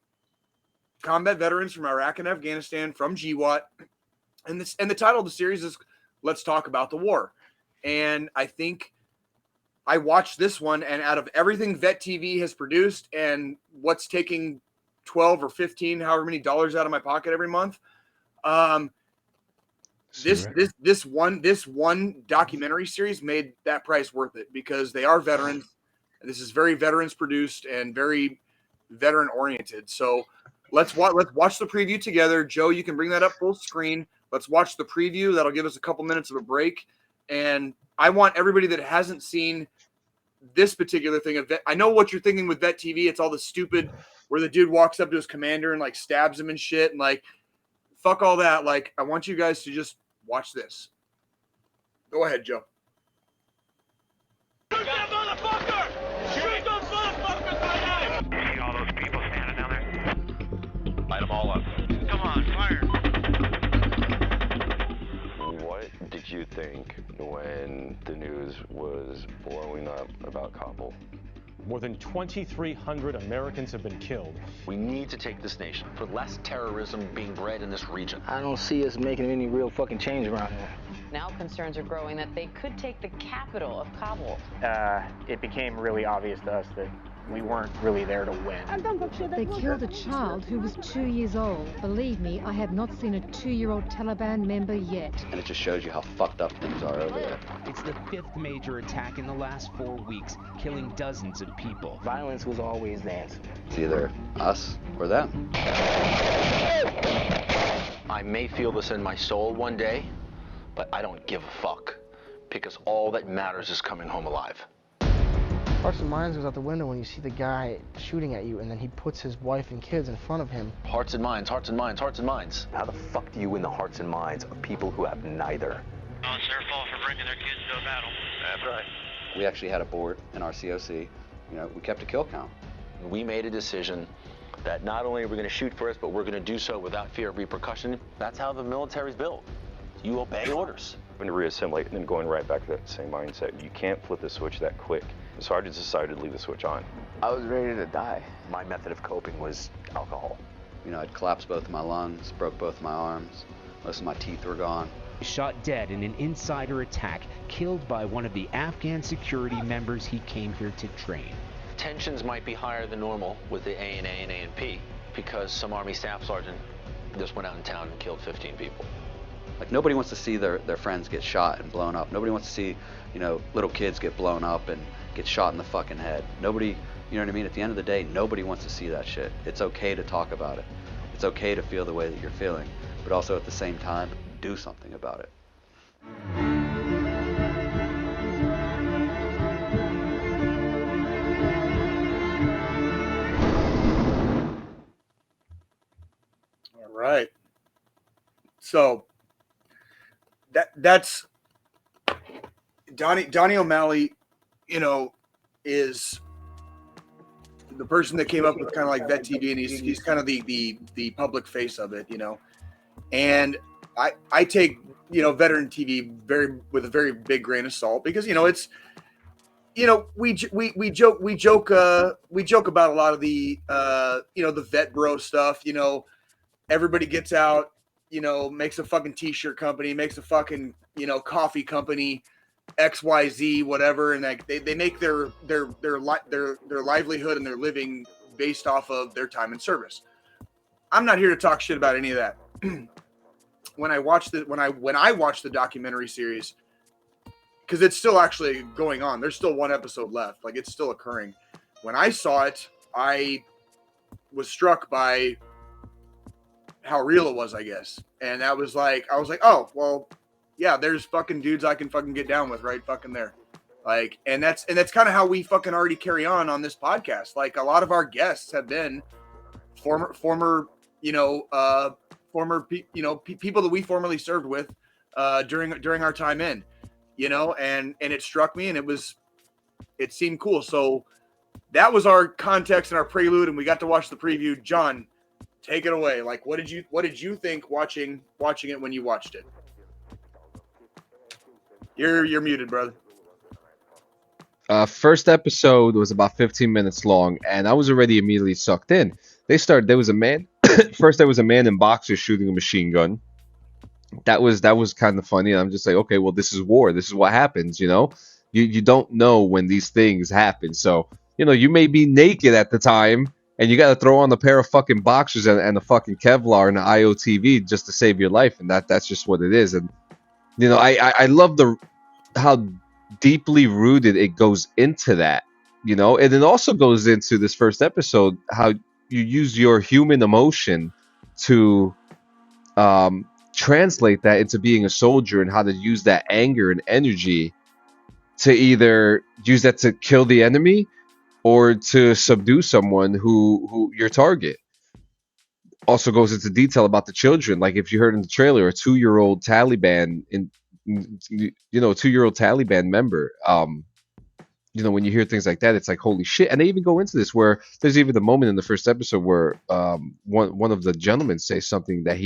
combat veterans from Iraq and Afghanistan from GWAT. And the title of the series is Let's Talk About the War. And I think I watched this one, and out of everything Vet TV has produced and what's taking 12 or 15, however many dollars out of my pocket every month, this one documentary series made that price worth it because they are veterans. And this is very veterans produced and very veteran oriented. So let's watch the preview together. Joe, you can bring that up full screen. Let's watch the preview. That'll give us a couple minutes of a break. And I want everybody that hasn't seen this particular thing of Vet. I know what you're thinking with Vet TV. It's all the stupid where the dude walks up to his commander and like stabs him and shit. And like, fuck all that. Like, I want you guys to just watch this. Go ahead, Joe. Shoot that motherfucker! Shoot those motherfuckers right now! See all those people standing down there? Light them all up. Come on, fire! What did you think when the news was blowing up about Kabul? More than 2,300 Americans have been killed. We need to take this nation for less terrorism being bred in this region. I don't see us making any real fucking change around here. Now concerns are growing that they could take the capital of Kabul. It became really obvious to us that we weren't really there to win. They killed a child who was 2 years old. Believe me, I have not seen a 2-year-old Taliban member yet. And it just shows you how fucked up things are over there. It's the 5th major attack in the last 4 weeks, killing dozens of people. Violence was always the answer. It's either us or them. I may feel this in my soul one day, but I don't give a fuck, because all that matters is coming home alive. Hearts and Minds goes out the window when you see the guy shooting at you and then he puts his wife and kids in front of him. Hearts and minds, hearts and minds, hearts and minds. How the fuck do you win the hearts and minds of people who have neither? Oh, it's their fault for bringing their kids to a battle. That's right. We actually had a board in our COC. We kept a kill count. We made a decision that not only are we going to shoot first, but we're going to do so without fear of repercussion. That's how the military's built. You obey orders. When to reassimilate and then going right back to that same mindset. You can't flip the switch that quick. So I just decided to leave the switch on. I was ready to die. My method of coping was alcohol. I'd collapsed both of my lungs, broke both of my arms, most of my teeth were gone. Shot dead in an insider attack, killed by one of the Afghan security members he came here to train. Tensions might be higher than normal with the ANA and ANP because some Army staff sergeant just went out in town and killed 15 people. Like, nobody wants to see their friends get shot and blown up. Nobody wants to see, little kids get blown up and get shot in the fucking head. Nobody, you know what I mean? At the end of the day, nobody wants to see that shit. It's okay to talk about it. It's okay to feel the way that you're feeling, but also at the same time, do something about it. All right. So that's Donnie O'Malley, is the person that came up with kind of like Vet TV, and he's kind of the public face of it, And I take veteran TV with a very big grain of salt because it's we joke about a lot of the the vet bro stuff. Everybody gets out, makes a fucking t-shirt company, makes a fucking coffee company, XYZ, whatever, and like they make their livelihood and their living based off of their time in service. I'm not here to talk shit about any of that. When I watched the documentary series, because it's still actually going on, there's still one episode left, like it's still occurring. When I saw it, I was struck by how real it was, I guess. And I was like, oh, well, yeah, there's fucking dudes I can fucking get down with right fucking there. Like, and that's kind of how we fucking already carry on this podcast. Like, a lot of our guests have been former people that we formerly served with during our time in, and it struck me, and it seemed cool. So that was our context and our prelude, and we got to watch the preview. John, take it away. Like, what did you think watching it when you watched it? You're muted, brother. First episode was about 15 minutes long, and I was already immediately sucked in. There was a man. First, there was a man in boxers shooting a machine gun. That was kind of funny. And I'm just like, okay, well, this is war. This is what happens. You don't know when these things happen. So you may be naked at the time, and you got to throw on a pair of fucking boxers and a fucking Kevlar and an IOTV just to save your life, and that's just what it is. And you know, I love how deeply rooted it goes into that, you know, and it also goes into this first episode how you use your human emotion to translate that into being a soldier, and how to use that anger and energy to either use that to kill the enemy or to subdue someone who your target. Also goes into detail about the children, like if you heard in the trailer, a 2-year-old Taliban member. You know, when you hear things like that, it's like, holy shit. And they even go into this where there's even the moment in the first episode where one of the gentlemen says something that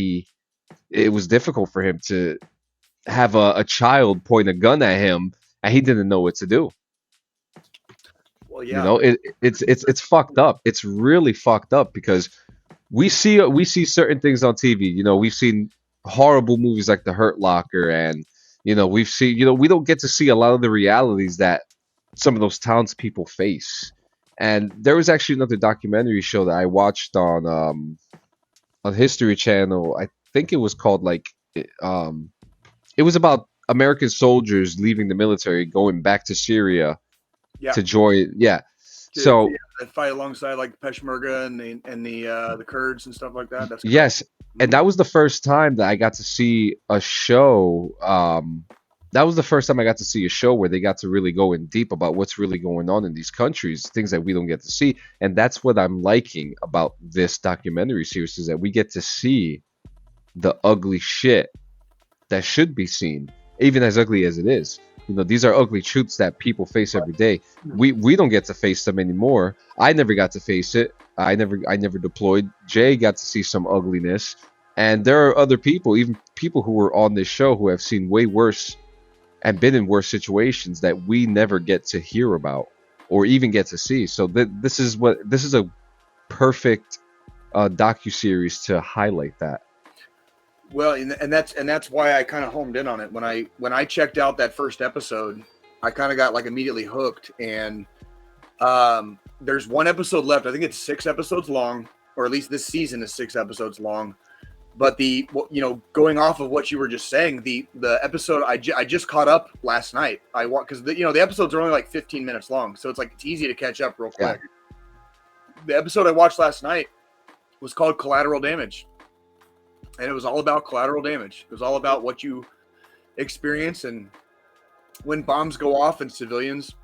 it was difficult for him to have a child point a gun at him, and he didn't know what to do. Well, yeah. You know, it's fucked up. It's really fucked up because we see certain things on TV. You know, we've seen horrible movies like The Hurt Locker, and you know, we don't get to see a lot of the realities that some of those townspeople face. And there was actually another documentary show that I watched on History Channel. I think it was called it was about American soldiers leaving the military, going back to Syria to join. So fight alongside like Peshmerga and the Kurds and stuff like that. That's correct. Yes, and that was the first time that I got to see a show. That was the first time I got to see a show where they got to really go in deep about what's really going on in these countries, things that we don't get to see. And that's what I'm liking about this documentary series, is that we get to see the ugly shit that should be seen, even as ugly as it is. You know, these are ugly truths that people face every day. We don't get to face them anymore. I never got to face it. I never deployed. Jay got to see some ugliness. And there are other people, even people who were on this show, who have seen way worse and been in worse situations that we never get to hear about or even get to see. So this is a perfect docuseries to highlight that. Well, and that's why I kind of homed in on it. When I checked out that first episode, I kind of got like immediately hooked. And there's one episode left. I think it's 6 episodes long, or at least this season is 6 episodes long. But going off of what you were just saying, the episode I just caught up last night. Because the episodes are only like 15 minutes long, so it's easy to catch up real quick. Yeah. The episode I watched last night was called Collateral Damage, and it was all about collateral damage. It was all about what you experience, and when bombs go off and civilians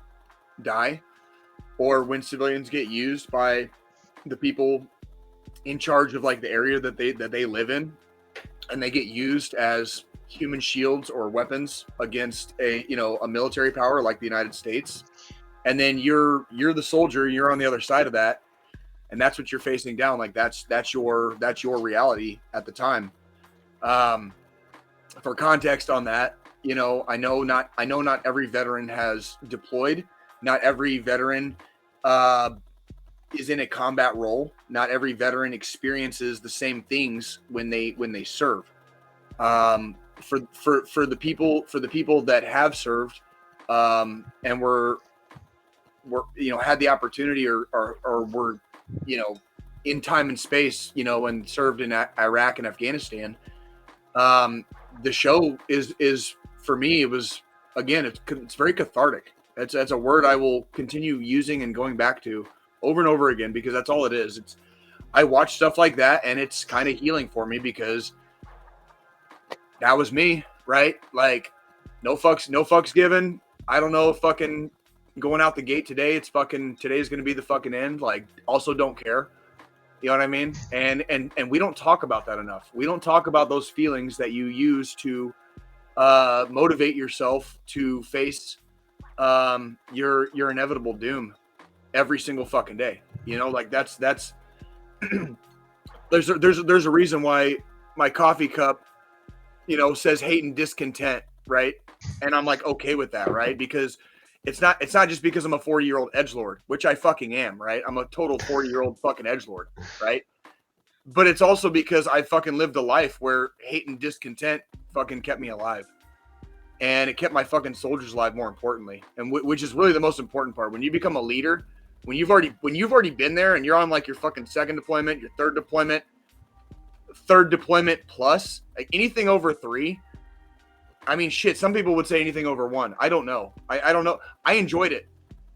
die, or when civilians get used by the people in charge of like the area that they live in, and they get used as human shields or weapons against a military power like the United States. And then you're the soldier, you're on the other side of that, and that's what you're facing down. Like that's your reality at the time. For context on that, I know not every veteran has deployed. Not every veteran is in a combat role. Not every veteran experiences the same things when they serve. For the people that have served, and were had the opportunity or were in time and space, and served in Iraq and Afghanistan. The show is for me, it was, again, it's very cathartic. That's a word I will continue using and going back to over and over again, because that's all it is. I watch stuff like that, and it's kind of healing for me, because that was me, right? Like, no fucks given. I don't know if fucking going out the gate today, today's going to be the fucking end. Like, also don't care. You know what I mean? And we don't talk about that enough. We don't talk about those feelings that you use to motivate yourself to face your inevitable doom every single fucking day. Like that's there's a reason why my coffee cup, says hate and discontent, right? And I'm like okay with that, right? Because it's not just because I'm a 40-year-old edgelord, which I fucking am, right? I'm a total 40-year-old fucking edgelord, right? But it's also because I fucking lived a life where hate and discontent fucking kept me alive. And it kept my fucking soldiers alive, more importantly. And which is really the most important part. When you become a leader, when you've already been there and you're on like your fucking second deployment, your third deployment plus, like anything over 3. I mean, shit, some people would say anything over 1. I don't know. I don't know. I enjoyed it.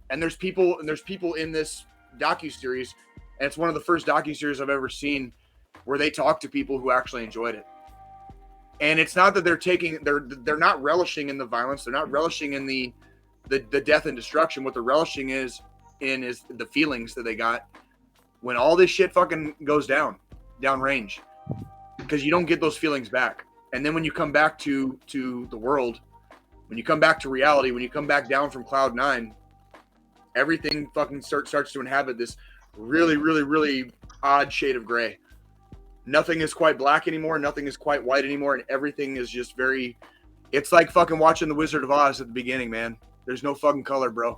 And there's people in this DocuSeries, and it's one of the first DocuSeries I've ever seen where they talk to people who actually enjoyed it. And it's not that they're not relishing in the violence. They're not relishing in the death and destruction. What they're relishing is the feelings that they got when all this shit fucking goes down range, because you don't get those feelings back. And then when you come back to the world, when you come back to reality, when you come back down from cloud 9, everything fucking starts to inhabit this really, really, really odd shade of gray. Nothing is quite black anymore. Nothing is quite white anymore. And everything is just it's like fucking watching The Wizard of Oz at the beginning, man. There's no fucking color, bro.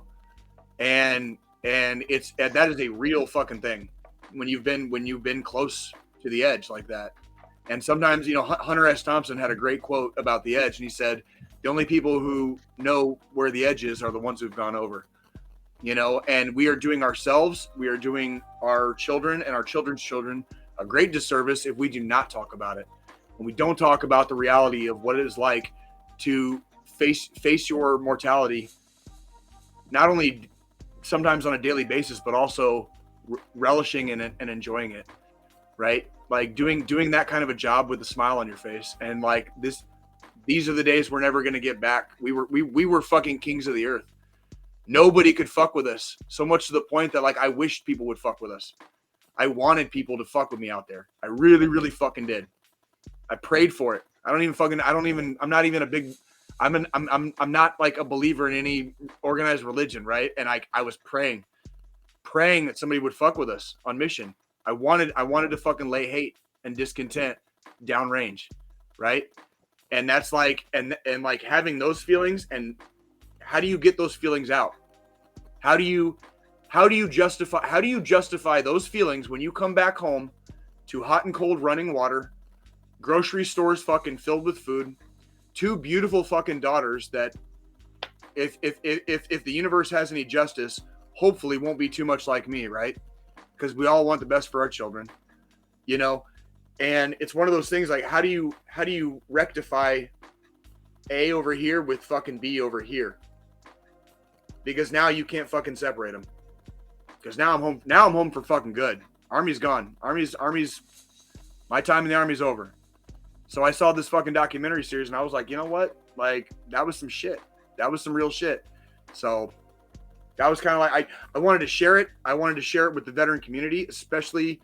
And that is a real fucking thing when you've been close to the edge like that. And sometimes, Hunter S. Thompson had a great quote about the edge, and he said, the only people who know where the edge is are the ones who've gone over. And we are doing ourselves, we are doing our children and our children's children a great disservice if we do not talk about it. When we don't talk about the reality of what it is like to face your mortality, not only sometimes on a daily basis, but also relishing in it and enjoying it, right? Like doing that kind of a job with a smile on your face. And like these are the days we're never going to get back. We were fucking kings of the earth. Nobody could fuck with us, so much to the point that like I wished people would fuck with us. I wanted people to fuck with me out there. I really, really fucking did. I prayed for it. I'm not even a big, I'm not like a believer in any organized religion, right? And I was praying that somebody would fuck with us on mission. I wanted to fucking lay hate and discontent downrange, right? And that's like, and like having those feelings, and how do you get those feelings out? How do you justify those feelings when you come back home to hot and cold running water, grocery stores fucking filled with food, 2 beautiful fucking daughters that if the universe has any justice, hopefully won't be too much like me, right? Because we all want the best for our children, and it's one of those things like how do you rectify A over here with fucking B over here? Because now you can't fucking separate them. Because now I'm home. Now I'm home for fucking good. Army's gone. Army's. My time in the Army's over. So I saw this fucking documentary series, and I was like, you know what? Like that was some shit. That was some real shit. So that was kind of like I wanted to share it. I wanted to share it with the veteran community, especially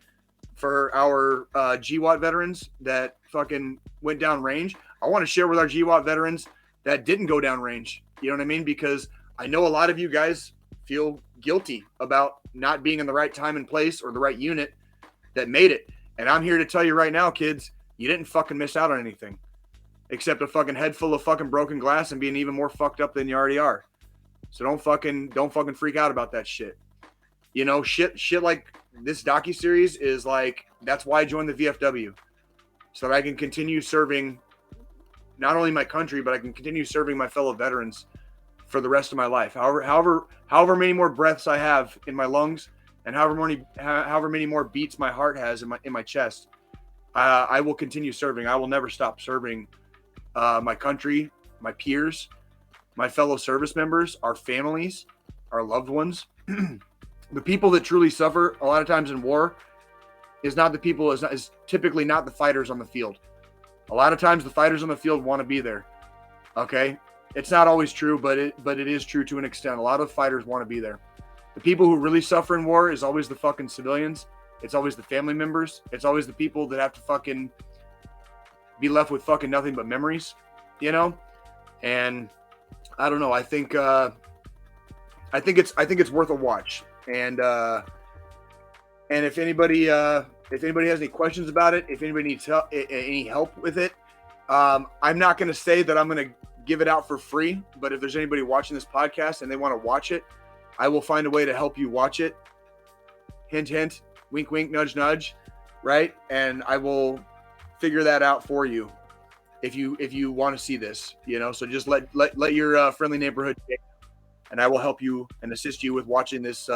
for our GWAT veterans that fucking went down range. I want to share with our GWAT veterans that didn't go down range. You know what I mean? Because I know a lot of you guys feel guilty about not being in the right time and place or the right unit that made it. And I'm here to tell you right now, kids, you didn't fucking miss out on anything except a fucking head full of fucking broken glass and being even more fucked up than you already are. So don't fucking freak out about that shit. Shit like this docuseries is like, that's why I joined the VFW, so that I can continue serving not only my country, but I can continue serving my fellow veterans for the rest of my life. However many more breaths I have in my lungs, and however many more beats my heart has in my chest, I will continue serving. I will never stop serving my country, my peers, my fellow service members, our families, our loved ones. The people that truly suffer a lot of times in war is typically not the fighters on the field. A lot of times the fighters on the field want to be there. Okay. It's not always true, but it is true to an extent. A lot of fighters want to be there. The people who really suffer in war is always the fucking civilians. It's always the family members. It's always the people that have to fucking be left with fucking nothing but memories, And I don't know. I think it's worth a watch. And if anybody has any questions about it, if anybody needs any help with it, I'm not going to say that I'm going to give it out for free, but if there's anybody watching this podcast and they want to watch it, I will find a way to help you watch it. Hint, hint, wink, wink, nudge, nudge, right? And I will figure that out for you if you want to see this, so just let your friendly neighborhood, and I will help you and assist you with watching this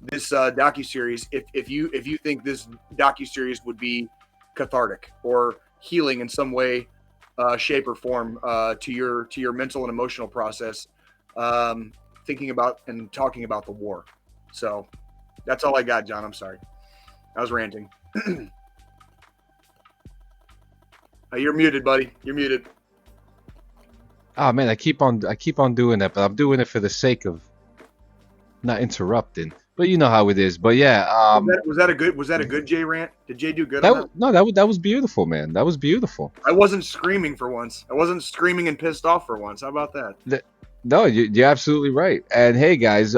this DocuSeries if you think this DocuSeries would be cathartic or healing in some way, shape or form to your mental and emotional process, thinking about and talking about the war. So that's all I got, John. I'm sorry. I was ranting. You're muted, buddy. You're muted. Oh man, I keep on doing that, but I'm doing it for the sake of not interrupting. But you know how it is. But yeah, was that a good Jay rant? Did Jay do good on that? No, that was beautiful, man. That was beautiful. I wasn't screaming for once. I wasn't screaming and pissed off for once. How about that? No, you're absolutely right. And hey, guys,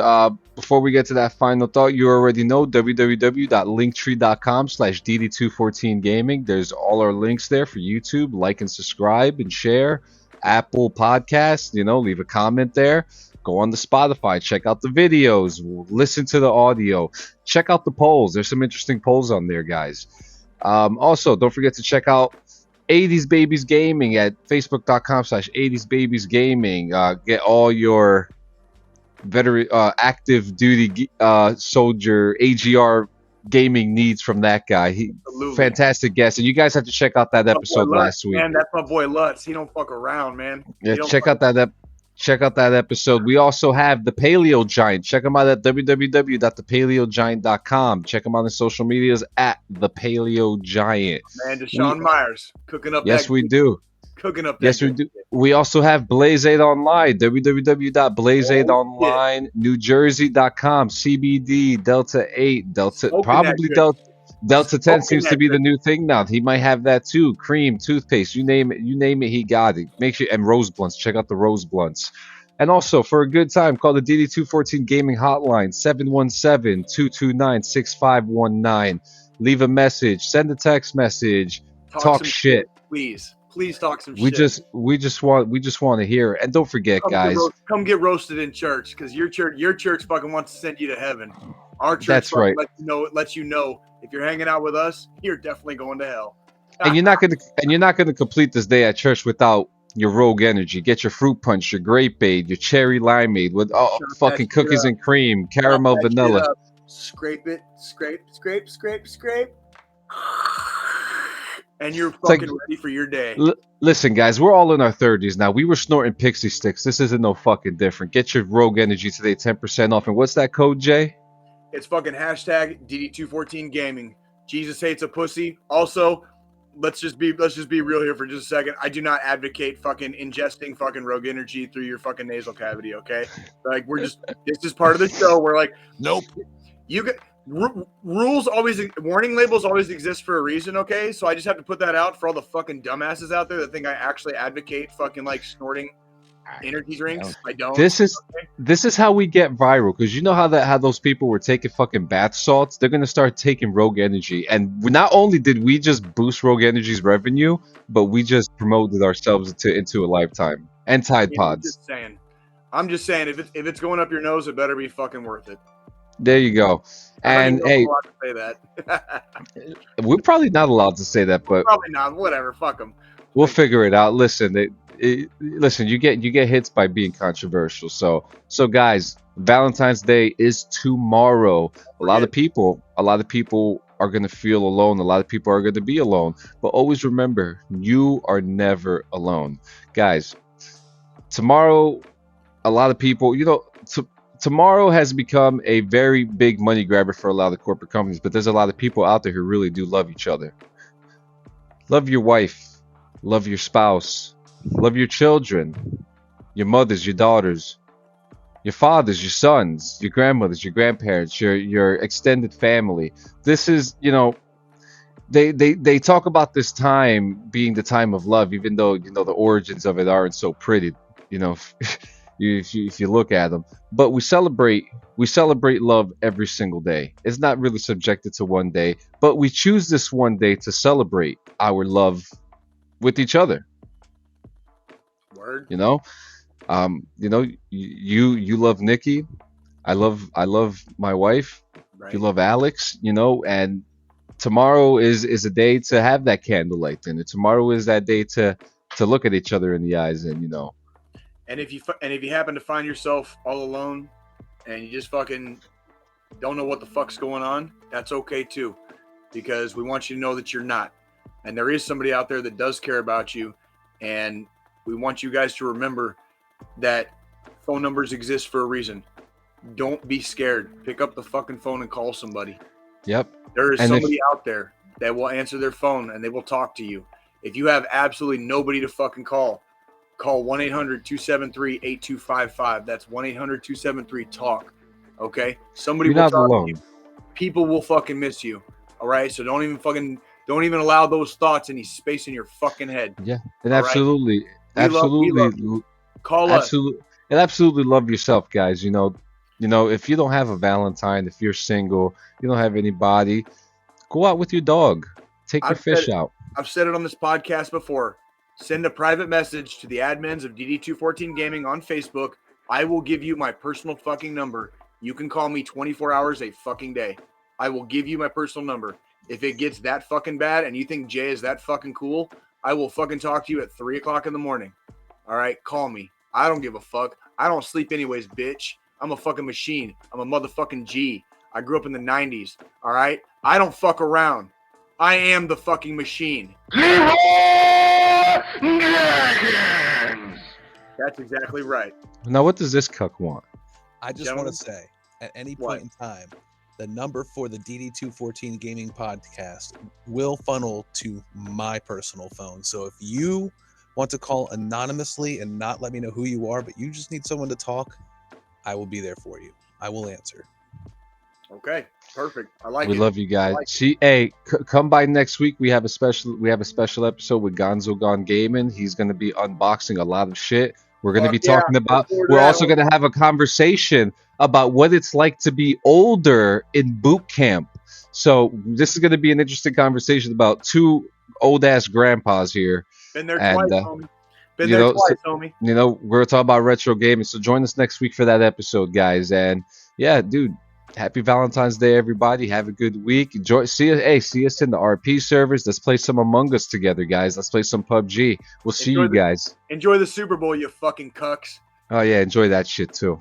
before we get to that final thought, you already know www.linktree.com/DD214gaming. There's all our links there for YouTube. Like and subscribe and share. Apple Podcasts, leave a comment there. Go on to Spotify, check out the videos, listen to the audio, check out the polls. There's some interesting polls on there, guys. Also, don't forget to check out 80s Babies Gaming at facebook.com/80s Babies Gaming. Get all your veteran active duty soldier AGR gaming needs from that guy. Fantastic guest, and you guys have to check out that episode last week. Man, that's my boy Lutz. He don't fuck around, man. Yeah, check out that episode. We also have the Paleo Giant. Check him out at www.thepaleogiant.com. Check him out on social medias at the Paleo Giant. Man, Deshaun Myers cooking up. Yes, we do. Cooking up. Yes, we do. We also have Blaze 8 Online. www.blaze8online, NewJersey.com. CBD Delta 8 Delta 10 seems to be the new thing now. He might have that too. Cream, toothpaste, you name it, he got it. Make sure, and Rose Blunts. Check out the Rose Blunts. And also, for a good time, call the DD214 Gaming Hotline, 717-229-6519. Leave a message, send a text message, talk shit. Please talk some we shit. We just want to hear it. And don't forget, guys. Come get roasted in church, because your church fucking wants to send you to heaven. Our church That's right. lets you know if you're hanging out with us, you're definitely going to hell. And you're not gonna complete this day at church without your Rogue Energy. Get your fruit punch, your grape aid, your cherry limeade with fucking cookies and cream, caramel, vanilla. Scrape it, scrape. And you're fucking ready for your day. Listen, guys, we're all in our 30s now. We were snorting pixie sticks. This isn't no fucking different. Get your Rogue Energy today, 10% off. And what's that code, Jay? It's fucking hashtag DD214 gaming. Jesus hates a pussy. Also, let's just be real here for just a second. I do not advocate fucking ingesting fucking Rogue Energy through your fucking nasal cavity. Okay, like this is part of the show. We're like, nope. You get rules always, warning labels always exist for a reason. Okay, so I just have to put that out for all the fucking dumbasses out there that think I actually advocate fucking like snorting energy drinks. I don't. This is how we get viral, because you know how those people were taking fucking bath salts. They're gonna start taking Rogue Energy, and not only did we just boost Rogue Energy's revenue, but we just promoted ourselves into a lifetime. And Tide Pods. I'm just saying, if it's going up your nose, it better be fucking worth it. There you go. And hey, allowed to say that. we're probably not allowed to say that, but probably not. Whatever, fuck them. We'll figure it out. Listen, listen, you get hits by being controversial. So guys, Valentine's Day is tomorrow. A lot of people are going to feel alone. A lot of people are going to be alone. But always remember, you are never alone. Guys, tomorrow, a lot of people, tomorrow has become a very big money grabber for a lot of corporate companies, but there's a lot of people out there who really do love each other. Love your wife. Love your spouse. Love your children, your mothers, your daughters, your fathers, your sons, your grandmothers, your grandparents, your extended family. This is, they talk about this time being the time of love, even though the origins of it aren't so pretty. If you look at them, but we celebrate love every single day. It's not really subjected to one day, but we choose this one day to celebrate our love with each other. Word. You love Nikki. I love my wife. Right. You love Alex. And tomorrow is a day to have that candlelight dinner. Tomorrow is that day to look at each other in the eyes and And if you happen to find yourself all alone, and you just fucking don't know what the fuck's going on, that's okay too, because we want you to know that you're not. And there is somebody out there that does care about you. And we want you guys to remember that phone numbers exist for a reason. Don't be scared. Pick up the fucking phone and call somebody. Yep. There is And somebody out there that will answer their phone and they will talk to you. If you have absolutely nobody to fucking call 1-800-273-8255. That's 1-800-273-TALK. Okay? Somebody You're will not talk alone. to you. People will fucking miss you. All right? So don't even allow those thoughts any space in your fucking head. Yeah. And All right? absolutely, We love absolutely, you. Call us. absolutely love yourself, guys. You know, if you don't have a Valentine, if you're single, you don't have anybody, go out with your dog. Take your fish out. I've said it on this podcast before. Send a private message to the admins of DD214 Gaming on Facebook. I will give you my personal fucking number. You can call me 24 hours a fucking day. I will give you my personal number. If it gets that fucking bad and you think Jay is that fucking cool, I will fucking talk to you at 3 o'clock in the morning. All right? Call me. I don't give a fuck. I don't sleep anyways, bitch. I'm a fucking machine. I'm a motherfucking G. I grew up in the 90s. All right? I don't fuck around. I am the fucking machine. That's exactly right. Now, what does this cuck want? I just want to say, at any point in time, the number for the DD214 Gaming Podcast will funnel to my personal phone. So if you want to call anonymously and not let me know who you are, but you just need someone to talk, I will be there for you. I will answer. Okay, perfect. I like it. We love you guys. Come by next week. We have a special episode with Gonzo Gone Gaming. He's going to be unboxing a lot of shit. We're going to be talking about. We're also going to have a conversation about what it's like to be older in boot camp. So this is going to be an interesting conversation about two old ass grandpas here. Been there twice, homie. Been you there know, twice, homie. You know, we're talking about retro gaming. So join us next week for that episode, guys. And yeah, dude. Happy Valentine's Day, everybody. Have a good week. Enjoy. See us in the RP servers. Let's play some Among Us together, guys. Let's play some PUBG. We'll see you guys. Enjoy the Super Bowl, you fucking cucks. Oh, yeah. Enjoy that shit, too.